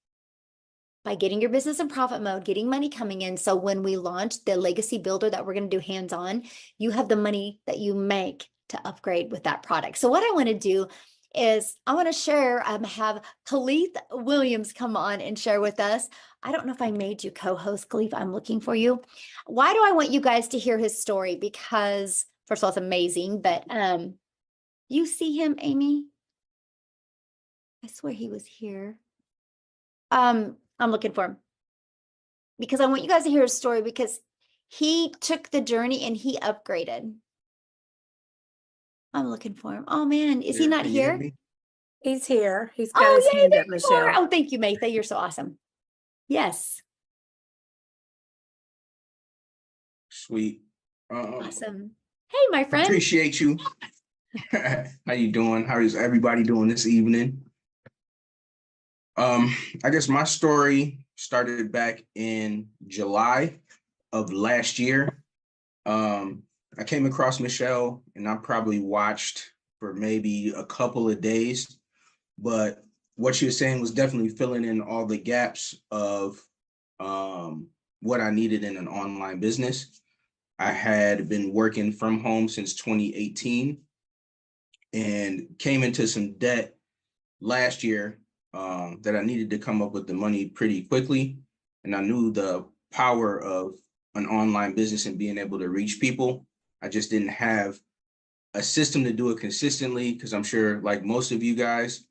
by getting your business in profit mode, getting money coming in. So when we launch the legacy builder that we're going to do hands-on, you have the money that you make to upgrade with that product. So what I want to do is I want to share, have Khalif Williams come on and share with us. I don't know if I made you co-host, Khalif. I'm looking for you. Why do I want you guys to hear his story? Because first of all, it's amazing, but you see him, Amy? I swear he was here. I'm looking for him because I want you guys to hear his story because he took the journey and he upgraded. I'm looking for him. Oh man, is he not here? He's here. He's got his hand up, Michelle. Oh, thank you, Maytha. You're so awesome. Yes. Sweet. Awesome. Hey, my friend. Appreciate you. How you doing? How is everybody doing this evening? I guess my story started back in July of last year. I came across Michelle and I probably watched for maybe a couple of days, but what she was saying was definitely filling in all the gaps of what I needed in an online business. I had been working from home since 2018 and came into some debt last year that I needed to come up with the money pretty quickly. And I knew the power of an online business and being able to reach people. I just didn't have a system to do it consistently because I'm sure, like most of you guys,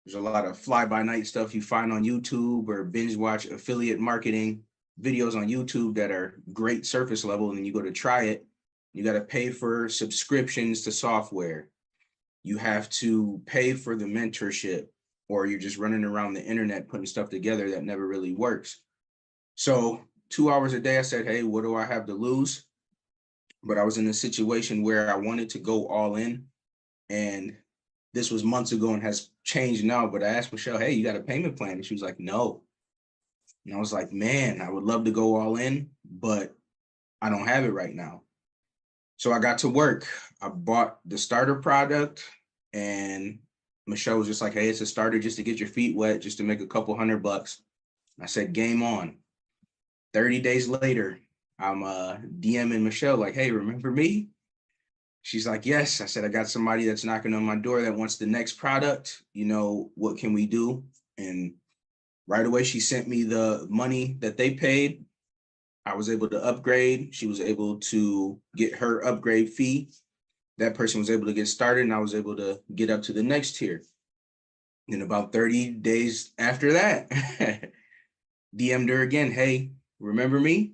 there's a lot of fly-by-night stuff you find on YouTube or binge watch affiliate marketing videos on YouTube that are great surface level, and then you go to try it, you got to pay for subscriptions to software. you have to pay for the mentorship, or you're just running around the internet putting stuff together that never really works. So 2 hours a day, I said, hey, what do I have to lose? But I was in a situation where I wanted to go all in, and this was months ago and has changed now. But I asked Michelle, hey, you got a payment plan? And she was like, no. And I was like, man, I would love to go all in, but I don't have it right now. So I got to work. I bought the starter product, and Michelle was just like, hey, it's a starter just to get your feet wet, just to make a couple $100. I said, game on. 30 days later, I'm DMing Michelle like, hey, remember me? She's like, yes. I said, I got somebody that's knocking on my door that wants the next product. You know, what can we do? And right away, she sent me the money that they paid. I was able to upgrade. She was able to get her upgrade fee. That person was able to get started, and I was able to get up to the next tier. And about 30 days after that, DM'd her again, hey, remember me?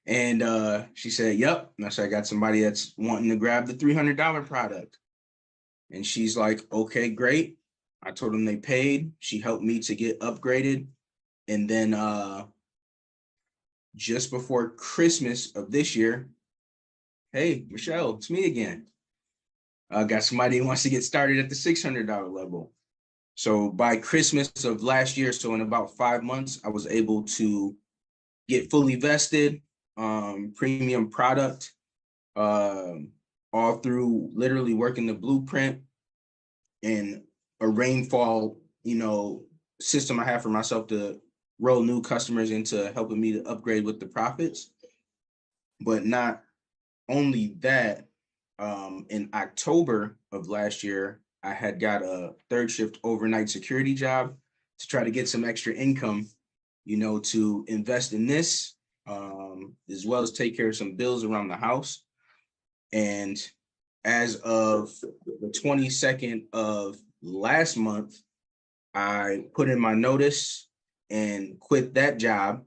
And she said, yep. And I said, I got somebody that's wanting to grab the $300 product. And she's like, okay, great. I told them they paid. She helped me to get upgraded. And then just before Christmas of this year, hey, Michelle, it's me again. Got somebody who wants to get started at the $600 level. So by Christmas of last year, so in about 5 months, I was able to get fully vested, premium product, all through literally working the blueprint and a rainfall, system I have for myself to roll new customers into helping me to upgrade with the profits. But not only that, in October of last year, I had got a third shift overnight security job to try to get some extra income, to invest in this, as well as take care of some bills around the house. And as of the 22nd of last month, I put in my notice and quit that job,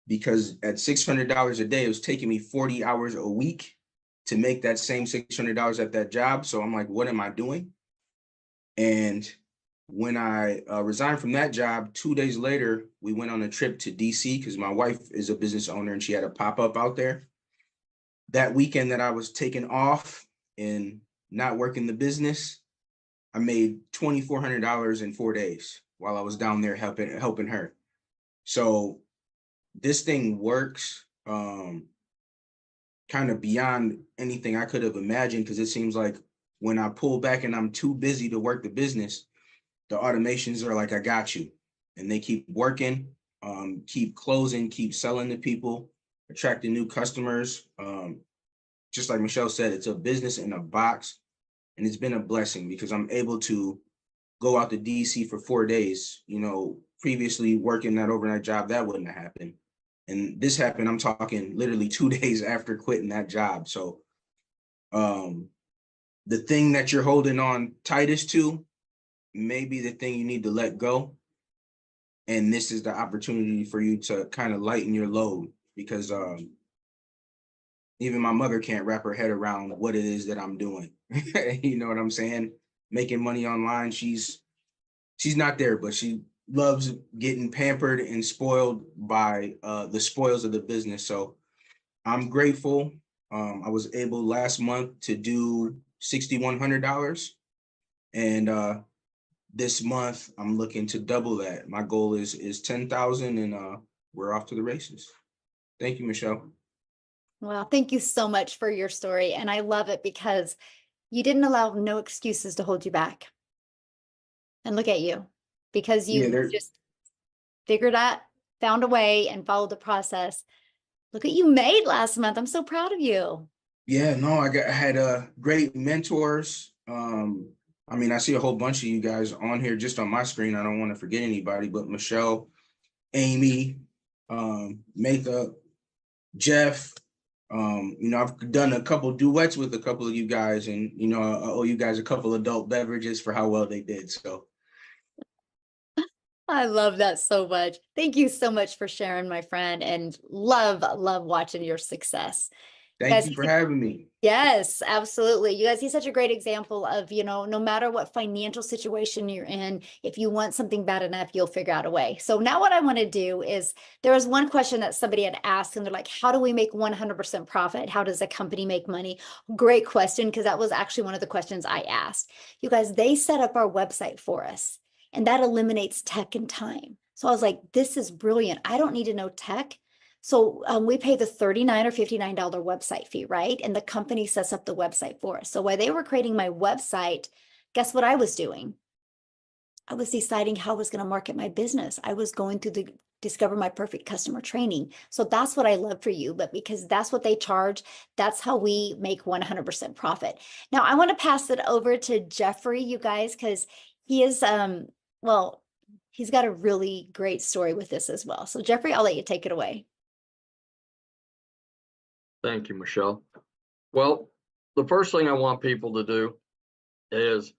because at $600 a day, it was taking me 40 hours a week to make that same $600 at that job. So I'm like, what am I doing? And when I resigned from that job, 2 days later, we went on a trip to DC because my wife is a business owner and she had a pop-up out there. That weekend that I was taking off and not working the business, I made $2,400 in 4 days while I was down there helping her. So this thing works kind of beyond anything I could have imagined, because it seems like when I pull back and I'm too busy to work the business, the automations are like, I got you. And they keep working, keep closing, keep selling to people, attracting new customers. Just like Michelle said, it's a business in a box. And it's been a blessing because I'm able to go out to DC for 4 days. Previously working that overnight job, that wouldn't have happened. And this happened, I'm talking literally 2 days after quitting that job. So the thing that you're holding on tightest to may be the thing you need to let go. And this is the opportunity for you to kind of lighten your load, because even my mother can't wrap her head around what it is that I'm doing. You know what I'm saying? Making money online, she's not there, but she loves getting pampered and spoiled by the spoils of the business. So I'm grateful. I was able last month to do $6,100. And this month I'm looking to double that. My goal is 10,000, and we're off to the races. Thank you, Michelle. Well, thank you so much for your story. And I love it because you didn't allow no excuses to hold you back. And look at you, because you just figured out, found a way and followed the process. Look what you made last month. I'm so proud of you. Yeah, no, I had great mentors. I see a whole bunch of you guys on here just on my screen. I don't want to forget anybody, but Michelle, Amy, Makeup, Jeff. I've done a couple duets with a couple of you guys, and I owe you guys a couple adult beverages for how well they did. So I love that so much. Thank you so much for sharing, my friend, and love watching your success. Thank Guys, you for having me. yes, absolutely. You guys, he's such a great example of, you know, no matter what financial situation you're in, if you want something bad enough, you'll figure out a way. So now what I want to do is, there was one question that somebody had asked and they're like, how do we make 100% profit? How does a company make money? Great question, because that was actually one of the questions I asked. You guys, they set up our website for us and that eliminates tech and time. So I was like, this is brilliant. I don't need to know tech. So we pay the $39 or $59 website fee, right? And the company sets up the website for us. So while they were creating my website, guess what I was doing? I was deciding how I was going to market my business. I was going through the Discover My Perfect Customer training. So that's what I love for you, but because that's what they charge, that's how we make 100% profit. Now I want to pass it over to Jeffrey, you guys, because he is, well, he's got a really great story with this as well. So Jeffrey, I'll let you take it away. Thank you, Michelle. Well, the first thing I want people to do is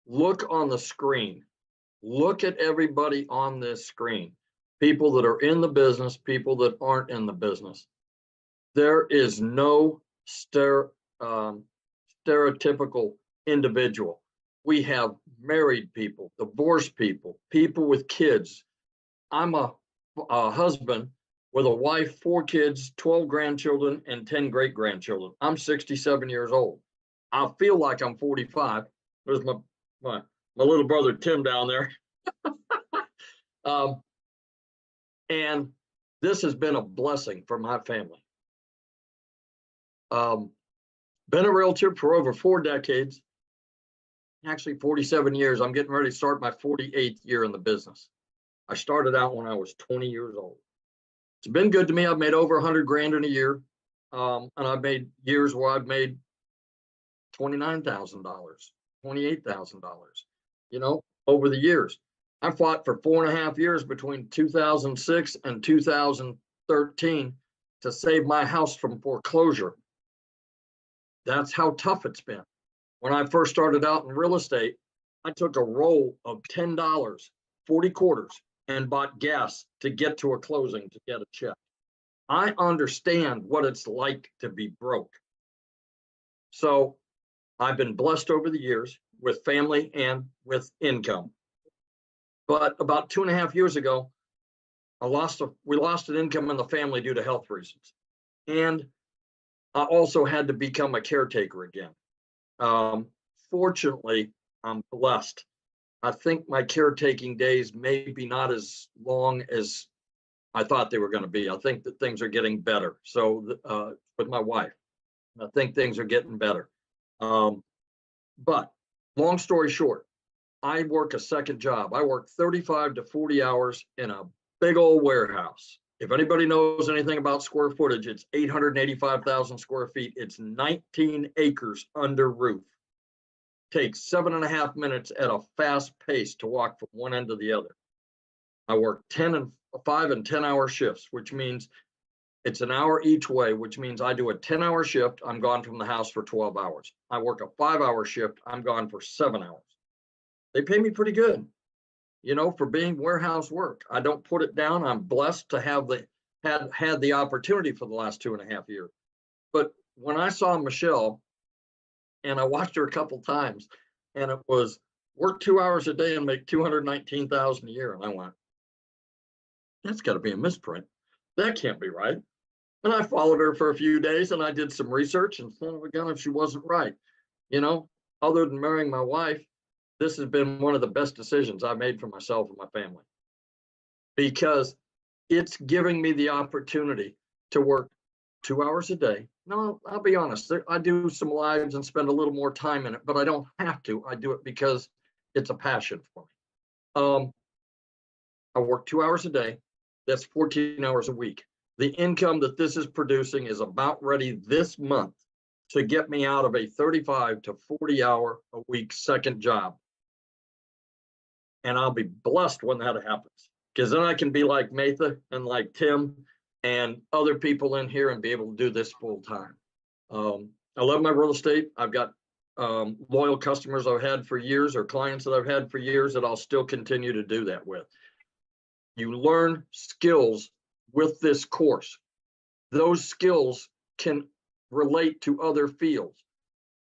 look on the screen. Look at everybody on this screen. People that are in the business, people that aren't in the business. There is no stereotypical individual. We have married people, divorced people, people with kids. I'm a husband with a wife, 4 kids, 12 grandchildren, and 10 great-grandchildren. I'm 67 years old. I feel like I'm 45. There's my little brother, Tim, down there. And this has been a blessing for my family. Been a realtor for over 4 decades, actually 47 years. I'm getting ready to start my 48th year in the business. I started out when I was 20 years old. It's been good to me. I've made over 100 grand in a year. And I've made years where I've made $29,000, $28,000, you know, over the years. I fought for 4.5 years between 2006 and 2013 to save my house from foreclosure. That's how tough it's been. When I first started out in real estate, I took a roll of $10, 40 quarters, and bought gas to get to a closing to get a check. I understand what it's like to be broke. So I've been blessed over the years with family and with income. But about 2.5 years ago, we lost an income in the family due to health reasons. And I also had to become a caretaker again. Fortunately, I'm blessed. I think my caretaking days may be not as long as I thought they were going to be. I think that things are getting better. So with my wife, I think things are getting better. But long story short, I work a second job. I work 35 to 40 hours in a big old warehouse. If anybody knows anything about square footage, it's 885,000 square feet. It's 19 acres under roof. Takes 7.5 minutes at a fast pace to walk from one end to the other. I work 5 and 10 hour shifts, which means it's an hour each way, which means I do a 10-hour shift. I'm gone from the house for 12 hours. I work a 5-hour shift. I'm gone for 7 hours. They pay me pretty good, you know, for being warehouse work. I don't put it down. I'm blessed to have had the opportunity for the last 2.5 years. But when I saw Michelle, and I watched her a couple times, and it was work 2 hours a day and make $219,000 a year. And I went, that's got to be a misprint. That can't be right. And I followed her for a few days and I did some research, and son of a gun if she wasn't right. You know, other than marrying my wife, this has been one of the best decisions I made for myself and my family, because it's giving me the opportunity to work 2 hours a day. No, I'll be honest, I do some lives and spend a little more time in it, but I don't have to. I do it because it's a passion for me. I work 2 hours a day. That's 14 hours a week. The income that this is producing is about ready this month to get me out of a 35 to 40 hour a week second job. And I'll be blessed when that happens, because then I can be like Matha and like Tim and other people in here and be able to do this full time. I love my real estate. I've got loyal customers I've had for years, or clients that I've had for years, that I'll still continue to do that with. You learn skills with this course. Those skills can relate to other fields.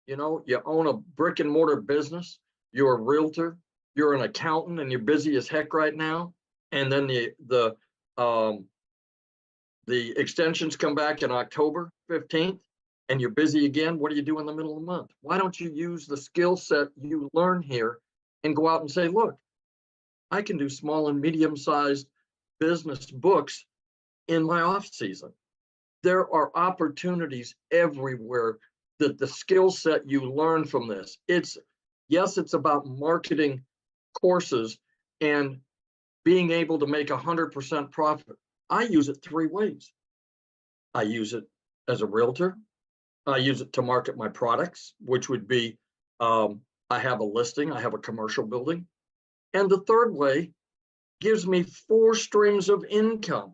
You know, you own a brick and mortar business, you're a realtor, you're an accountant, and you're busy as heck right now. And then the extensions come back in October 15th, and you're busy again. What do you do in the middle of the month? Why don't you use the skill set you learn here and go out and say, look, I can do small and medium-sized business books in my off season. There are opportunities everywhere that the skill set you learn from this. Yes, it's about marketing courses and being able to make 100% profit. I use it 3 ways. I use it as a realtor. I use it to market my products, which would be, I have a listing, I have a commercial building. And the third way gives me 4 streams of income.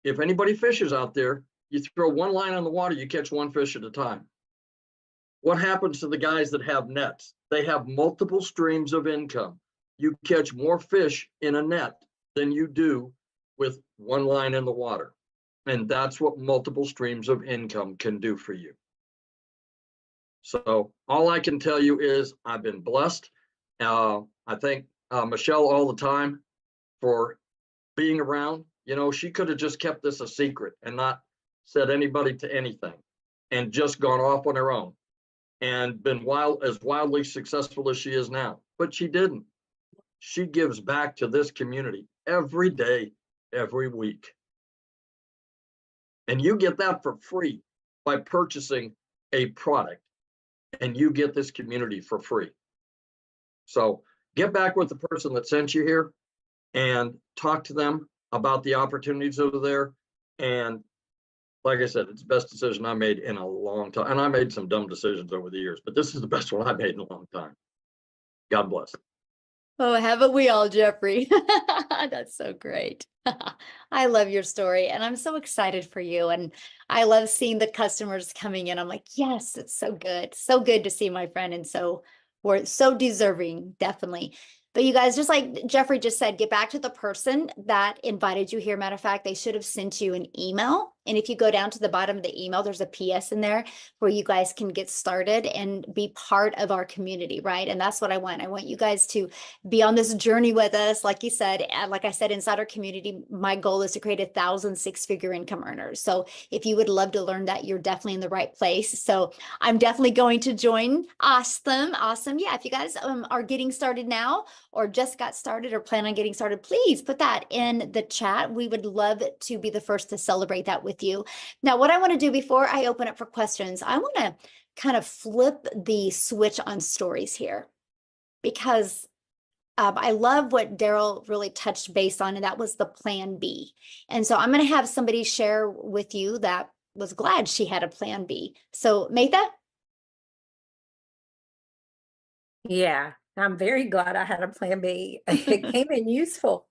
If anybody fishes out there, you throw one line on the water, you catch 1 fish at a time. What happens to the guys that have nets? They have multiple streams of income. You catch more fish in a net than you do with 1 line in the water. And that's what multiple streams of income can do for you. So all I can tell you is I've been blessed. I thank Michelle all the time for being around. You know, she could have just kept this a secret and not said anybody to anything and just gone off on her own and been as wildly successful as she is now. But she didn't. She gives back to this community every day, every week. And you get that for free by purchasing a product, and you get this community for free. So get back with the person that sent you here and talk to them about the opportunities over there. And like I said, it's the best decision I made in a long time. And I made some dumb decisions over the years, but this is the best one I made in a long time. God bless. Oh, haven't we all, Jeffrey? That's so great. I love your story and I'm so excited for you. And I love seeing the customers coming in. I'm like, yes, it's so good. So good to see my friend. And so we're so deserving, definitely. But you guys, just like Jeffrey just said, get back to the person that invited you here. Matter of fact, they should have sent you an email. And if you go down to the bottom of the email, there's a PS in there where you guys can get started and be part of our community, right? And that's what I want. I want you guys to be on this journey with us. Like you said, and like I said, inside our community, my goal is to create 1,000 6-figure income earners. So if you would love to learn that, you're definitely in the right place. So I'm definitely going to join. Awesome. Awesome. Yeah. If you guys are getting started now or just got started or plan on getting started, please put that in the chat. We would love to be the first to celebrate that with you. Now, what I want to do before I open up for questions, I want to kind of flip the switch on stories here because I love what Daryl really touched base on, and that was the plan B. And so I'm going to have somebody share with you that was glad she had a plan B. So Maytha? Yeah, I'm very glad I had a plan B. It came in useful.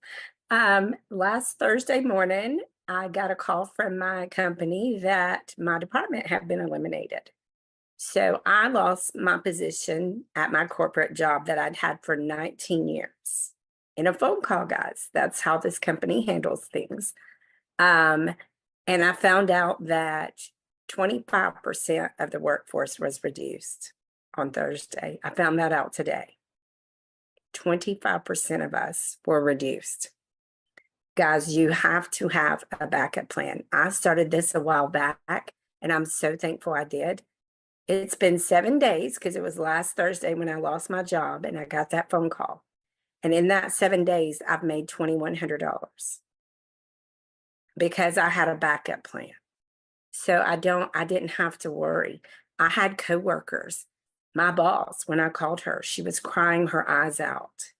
Last Thursday morning, I got a call from my company that my department had been eliminated. So I lost my position at my corporate job that I'd had for 19 years in a phone call, guys. That's how this company handles things. And I found out that 25% of the workforce was reduced on Thursday. I found that out today. 25% of us were reduced. Guys, you have to have a backup plan. I started this a while back, and I'm so thankful I did. It's been 7 days because it was last Thursday when I lost my job and I got that phone call. And in that 7 days, I've made $2,100 because I had a backup plan. So I didn't have to worry. I had coworkers. My boss, when I called her, she was crying her eyes out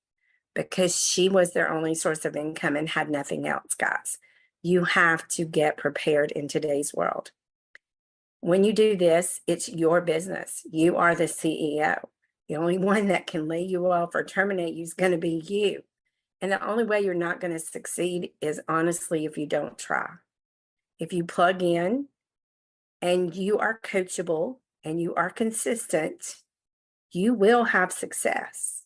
because she was their only source of income and had nothing else, guys. You have to get prepared in today's world. When you do this, it's your business. You are the CEO. The only one that can lay you off or terminate you is going to be you. And the only way you're not going to succeed is honestly if you don't try. If you plug in and you are coachable and you are consistent, you will have success.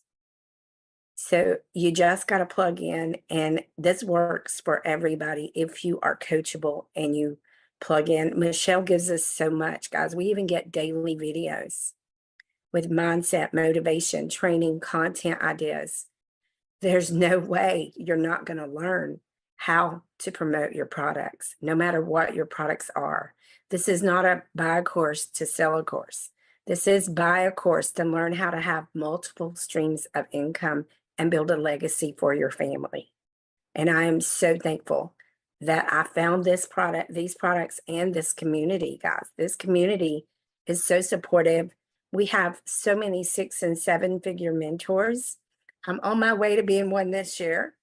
So you just got to plug in, and this works for everybody if you are coachable and you plug in. Michelle gives us so much, guys. We even get daily videos with mindset, motivation, training, content ideas. There's no way you're not going to learn how to promote your products, no matter what your products are. This is not a buy a course to sell a course. This is buy a course to learn how to have multiple streams of income and build a legacy for your family. And I am so thankful that I found this product, these products, and this community, guys. This community is so supportive. We have so many 6- and 7-figure mentors. I'm on my way to being one this year.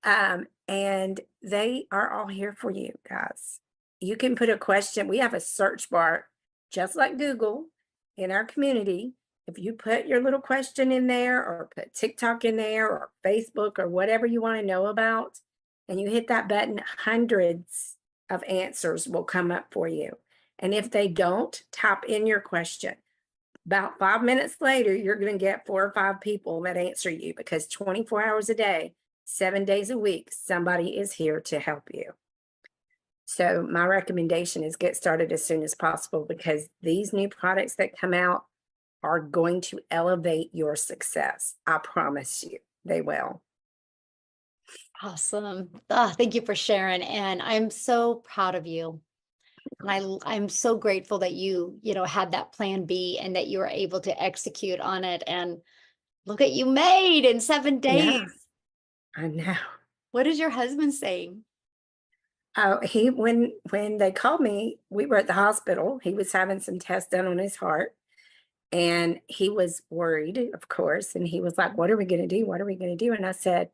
And they are all here for you, guys. You can put a question. We have a search bar, just like Google, in our community. If you put your little question in there, or put TikTok in there, or Facebook, or whatever you want to know about, and you hit that button, hundreds of answers will come up for you. And if they don't, type in your question. About 5 minutes later, you're going to get 4 or 5 people that answer you, because 24 hours a day, 7 days a week, somebody is here to help you. So my recommendation is get started as soon as possible, because these new products that come out are going to elevate your success. I promise you, they will. Awesome. Thank you for sharing. And I'm so proud of you. And I'm so grateful that you had that plan B and that you were able to execute on it. And look at you made in 7 days. Yeah, I know. What is your husband saying? Oh, when they called me, we were at the hospital. He was having some tests done on his heart, and he was worried, of course. And he was like, "What are we going to do? What are we going to do?" And I said,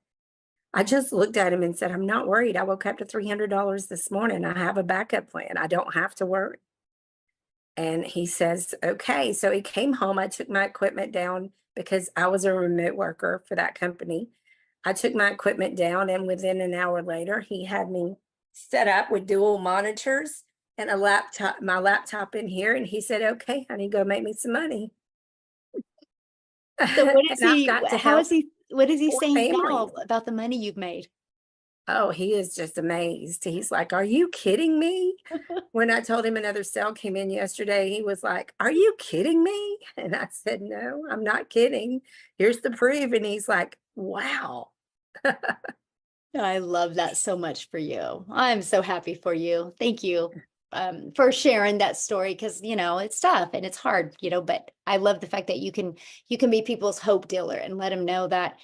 I just looked at him and said, "I'm not worried. I woke up to $300 this morning. I have a backup plan. I don't have to worry." And he says, "Okay." So he came home. I took my equipment down because I was a remote worker for that company. I took my equipment down, and within an hour later, he had me set up with dual monitors and a laptop, my laptop in here. And he said, "Okay, honey, go make me some money." So what is And I've he, got to how is help he, what is he 4 saying now families. about the money you've made? Oh, he is just amazed. He's like, "Are you kidding me?" When I told him another sale came in yesterday, he was like, "Are you kidding me?" And I said, "No, I'm not kidding. Here's the proof." And he's like, "Wow." I love that so much for you. I'm so happy for you. Thank you for sharing that story, because it's tough and it's hard, but I love the fact that you can be people's hope dealer and let them know that,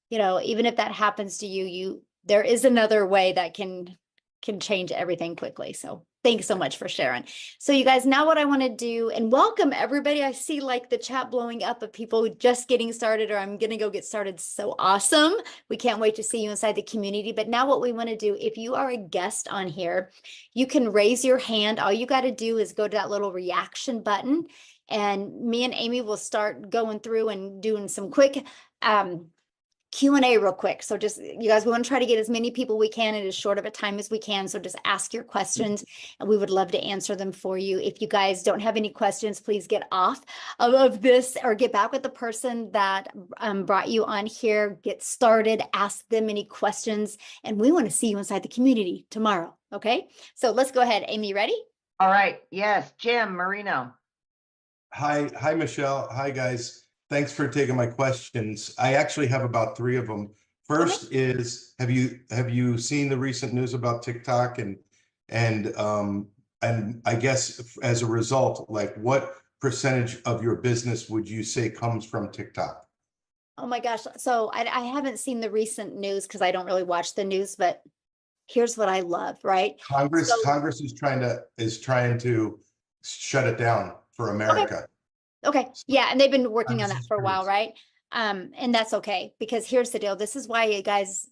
even if that happens to you, there is another way that can change everything quickly. So thanks so much for sharing. So you guys, now what I want to do, and welcome everybody. I see like the chat blowing up of people just getting started, or I'm going to go get started. So awesome. We can't wait to see you inside the community. But now what we want to do, if you are a guest on here, you can raise your hand. All you got to do is go to that little reaction button, and me and Amy will start going through and doing some quick Q&A real quick. So just, you guys, we want to try to get as many people we can in as short of a time as we can. So just ask your questions and we would love to answer them for you. If you guys don't have any questions, please get off of this or get back with the person that brought you on here. Get started, ask them any questions, and we want to see you inside the community tomorrow. Okay, so let's go ahead. Amy, ready? All right. Yes, Jim Marino. Hi, Michelle. Hi, guys. Thanks for taking my questions. I actually have about 3 of them. First is, have you seen the recent news about TikTok and I guess as a result, like what percentage of your business would you say comes from TikTok? Oh my gosh. So I haven't seen the recent news because I don't really watch the news, but here's what I love, right? Congress So- is trying to shut it down for America. Okay. Yeah. And they've been working on I'm that just for a while, curious. right? And that's okay, because here's the deal. This is why, you guys,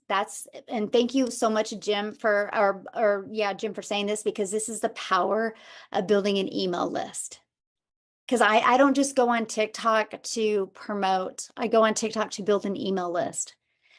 and thank you so much, Jim, Jim, for saying this, because this is the power of building an email list. Because I don't just go on TikTok to promote, I go on TikTok to build an email list.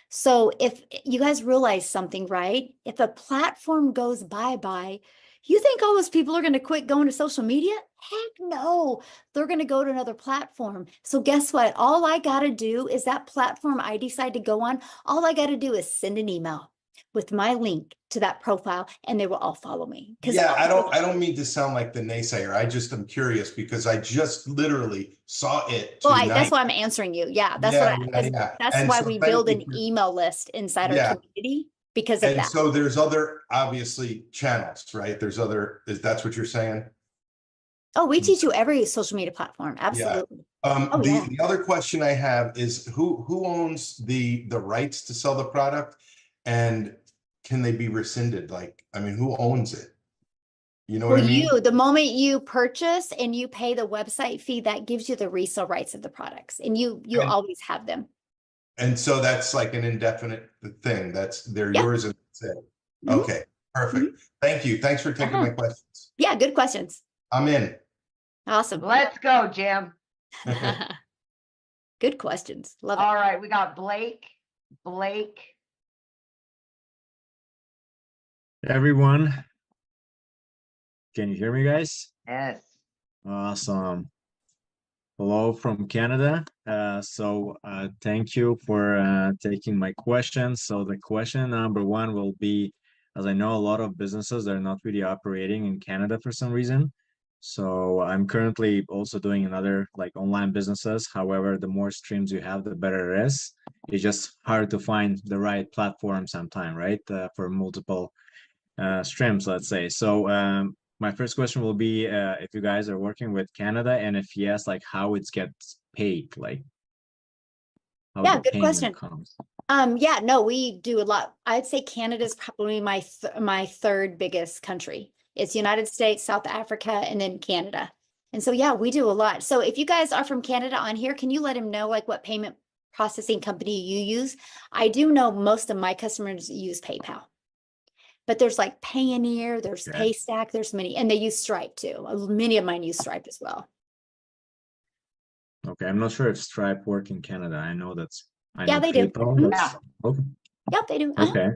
So if you guys realize something, right? If a platform goes bye-bye, you think all those people are going to quit going to social media? Heck no, they're going to go to another platform. So guess what? All I got to do is that platform I decide to go on, all I got to do is send an email. with my link to that profile, and they will all follow me. Yeah, I don't mean to sound like the naysayer. I just am curious because I just literally saw it Well, tonight. that's why I'm answering you. Yeah, that's what Yeah. that's And why so we thank build you an for- email list inside our Yeah. community because of And that. so there's other, obviously, channels, right? There's other, that's what you're saying? Oh, we teach you every social media platform. Absolutely. Oh, The, yeah. the other question I have is who owns the rights to sell the product, and can they be rescinded? Like, I mean, who owns it? You know what Well, I mean? the moment you purchase and you pay the website fee, that gives you the resale rights of the products, and you And- always have them. And so that's like an indefinite thing. They're Yeah. yours and that's it. Mhm. Okay, perfect. Thank you. Thanks for taking my questions. Yeah, good questions. I'm in. Awesome. Let's go, Jim. Good questions. Love it. All right, we got Blake. Blake. Everyone, can you hear me, guys? Yes. Awesome. Hello from Canada. Thank you for taking my questions. So the question number one will be, as I know a lot of businesses are not really operating in Canada for some reason. So I'm currently also doing another like online businesses. However, the more streams you have, the better it is. It's just hard to find the right platform sometime, right? For multiple streams, let's say. So my first question will be if you guys are working with Canada, and if yes, like how it gets paid, like how Yeah, the good payment question. comes. Yeah, no, we do a lot. I'd say Canada's probably my third biggest country. It's United States, South Africa, and then Canada. And so, yeah, we do a lot. So if you guys are from Canada on here, can you let him know like what payment processing company you use? I do know most of my customers use PayPal. But there's like Payoneer, there's Okay. Paystack, there's many, and they use Stripe too. Many of mine use Stripe as well. Okay, I'm not sure if Stripe work in Canada. I know Yeah, they do. PayPal. Mhm. That's okay. Yep, they do. Uh-huh. Okay.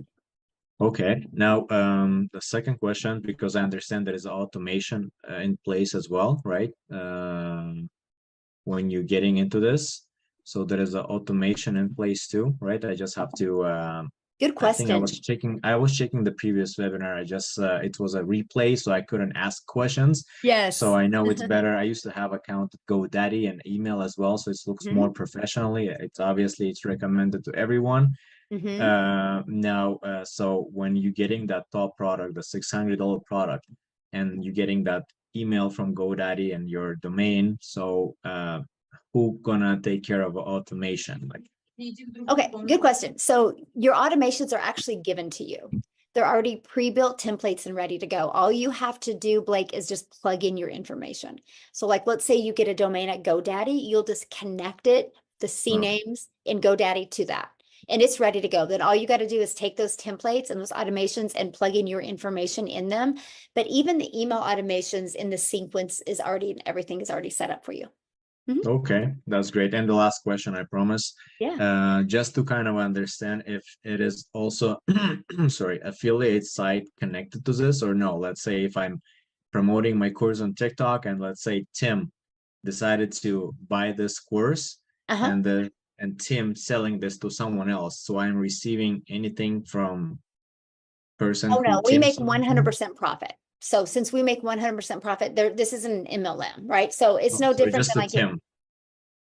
Okay. Now, the second question, because I understand there is automation in place as well, right? When you're getting into this, so there is an automation in place too, right? I just have to. Good I think question. I was checking the previous webinar. I just it was a replay, so I couldn't ask questions. Yes. So I know it's better. I used to have account at GoDaddy and email as well, so it looks Mhm. more professionally. It's recommended to everyone. Mhm. So when you're getting that top product, the $600 product, and you're getting that email from GoDaddy and your domain, so who gonna take care of automation? Like, Okay, good question. So your automations are actually given to you. They're already pre-built templates and ready to go. All you have to do, Blake, is just plug in your information. So like, let's say you get a domain at GoDaddy, you'll just connect it, the CNAMEs in GoDaddy to that, and it's ready to go. Then all you got to do is take those templates and those automations and plug in your information in them. But even the email automations in the sequence is already, everything is already set up for you. okay, that's great. And the last question, I promise. Yeah. Just to kind of understand if it is also, sorry, affiliate site connected to this or no. Let's say if I'm promoting my course on TikTok and let's say Tim decided to buy this course and Tim selling this to someone else. So I'm receiving anything from person Oh, no, who we Tim make sold 100% profit. So since we make 100% profit, this isn't an MLM, right? So it's no So different just than to Tim.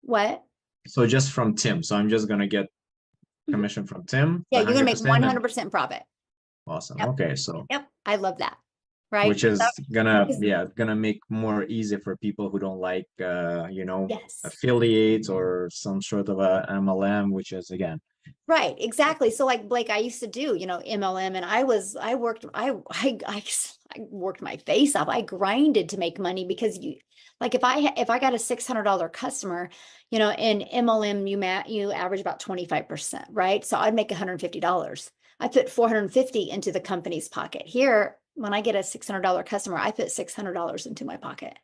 What? So just from Tim. So I'm just gonna get commission from Tim. Yeah, you're gonna make 100% and 100% profit. awesome. Yep. Okay, so Yep, I love that. Right? which is because- gonna make more easy for people who don't like Yes. affiliates or some sort of a MLM, which is again Right, exactly. So like Blake, I used to do, MLM, and I worked my face off. I grinded to make money because like if I got a $600 customer, in MLM, you average about 25%, right? So I'd make $150. I put $450 into the company's pocket. Here, when I get a $600 customer, I put $600 into my pocket.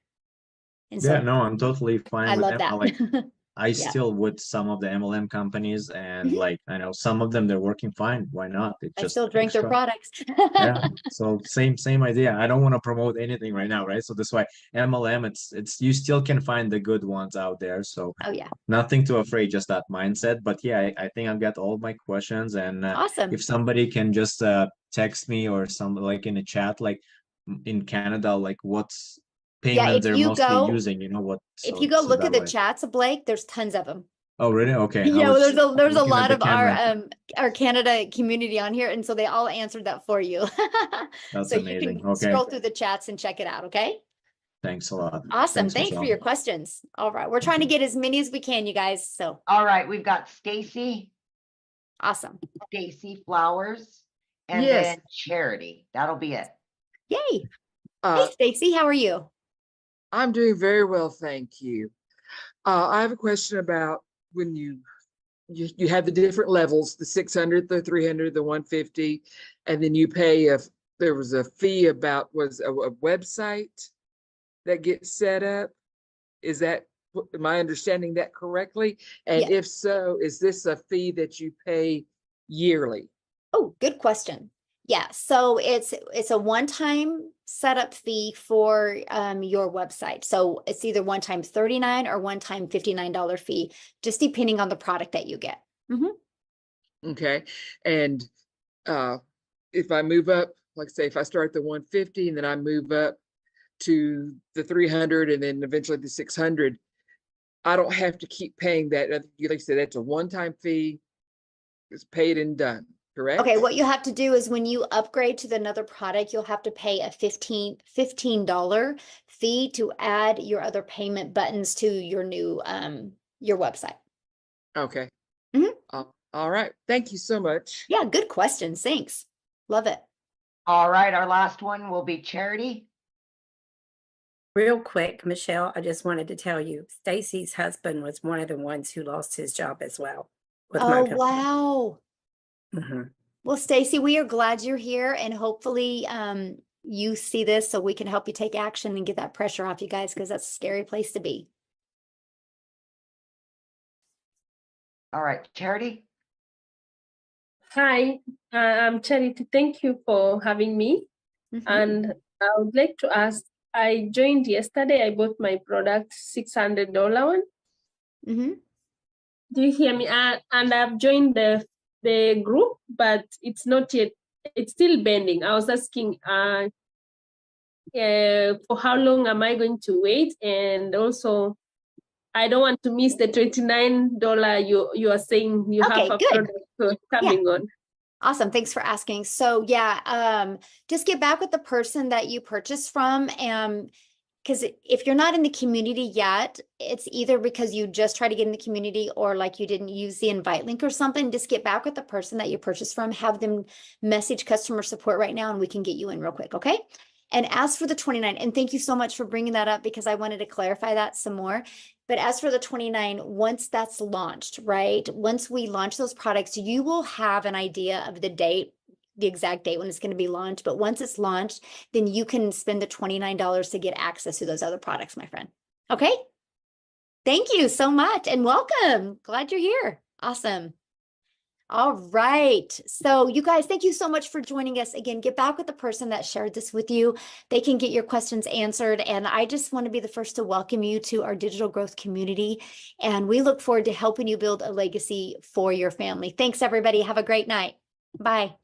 And so no, I'm totally fine I with love them. that. I still with some of the MLM companies, and Mhm. like I know some of them they're working fine. Why not? It I just still drink their extra. products. Yeah. So same idea. I don't want to promote anything right now, right? So that's why MLM, it's you still can find the good ones out there. So Oh yeah, nothing too afraid, just that mindset. But yeah, I think I've got all my questions, and awesome. if somebody can just text me or some like in a chat, like in Canada, like what's Yeah, payment if they're you mostly go, using, you know what? if So you go so look at that the way. chats, Blake, there's tons of them. Oh, really? Okay. I Yeah, well, was there's a looking at lot the of camera. our Canada community on here, and so they all answered that for you. That's So you amazing. can Okay. scroll through the chats and check it out, okay? Thanks a lot. Awesome. Thanks, Thanks for Michelle. your questions. All right. We're trying to Okay. get as many as we can, you guys. So All right, we've got Stacy awesome. Flowers, and Yes. then Charity. That'll be it. Yay. Hey, Uh, Stacy, how are you? I'm doing very well, thank you. I have a question about when you have the different levels, the 600, the 300, the 150, and then you pay if there was a fee about was a website that gets set up. Is that, am I understanding that correctly? And Yeah. if so, is this a fee that you pay yearly? Oh, good question. Yeah, so it's a one-time setup fee for your website. So it's either one-time $39 or one-time $59 fee, just depending on the product that you get. Okay. And if I move up, like say if I start at the 150 and then I move up to the 300 and then eventually the 600, I don't have to keep paying that. Like you said, that's a one-time fee. It's paid and done, correct? Okay, what you have to do is when you upgrade to another product, you'll have to pay a $15 fee to add your other payment buttons to your new your website. Okay. Mhm. All right. Thank you so much. Yeah, good questions. Thanks. Love it. All right, our last one will be Charity. Real quick, Michelle, I just wanted to tell you, Stacy's husband was one of the ones who lost his job as well. With my Oh, company. wow. Mhm. Well, Stacy, we are glad you're here, and hopefully you see this so we can help you take action and get that pressure off you guys, because that's a scary place to be. All right, Charity. Hi, I'm Charity. Thank you for having me. Mhm. And I would like to ask, I joined yesterday. I bought my product, $600 one. Mhm. Do you hear me? And I've joined the group, but it's not yet, it's still pending. I was asking for how long am I going to wait? And also, I don't want to miss the $29 you are saying you Okay, have a good. product coming on. Awesome. Thanks for asking. So yeah, just get back with the person that you purchased from. Because if you're not in the community yet, it's either because you just try to get in the community or like you didn't use the invite link or something. Just get back with the person that you purchased from, have them message customer support right now, and we can get you in real quick. Okay. And as for the 29, and thank you so much for bringing that up because I wanted to clarify that some more. But as for the 29, once that's launched, right? Once we launch those products, you will have an idea of the date, the exact date when it's going to be launched. But once it's launched, then you can spend the $29 to get access to those other products, my friend. Okay. Thank you so much and welcome. Glad you're here. Awesome. All right. So you guys, thank you so much for joining us. Again, get back with the person that shared this with you. They can get your questions answered. And I just want to be the first to welcome you to our digital growth community. And we look forward to helping you build a legacy for your family. Thanks, everybody. Have a great night. Bye.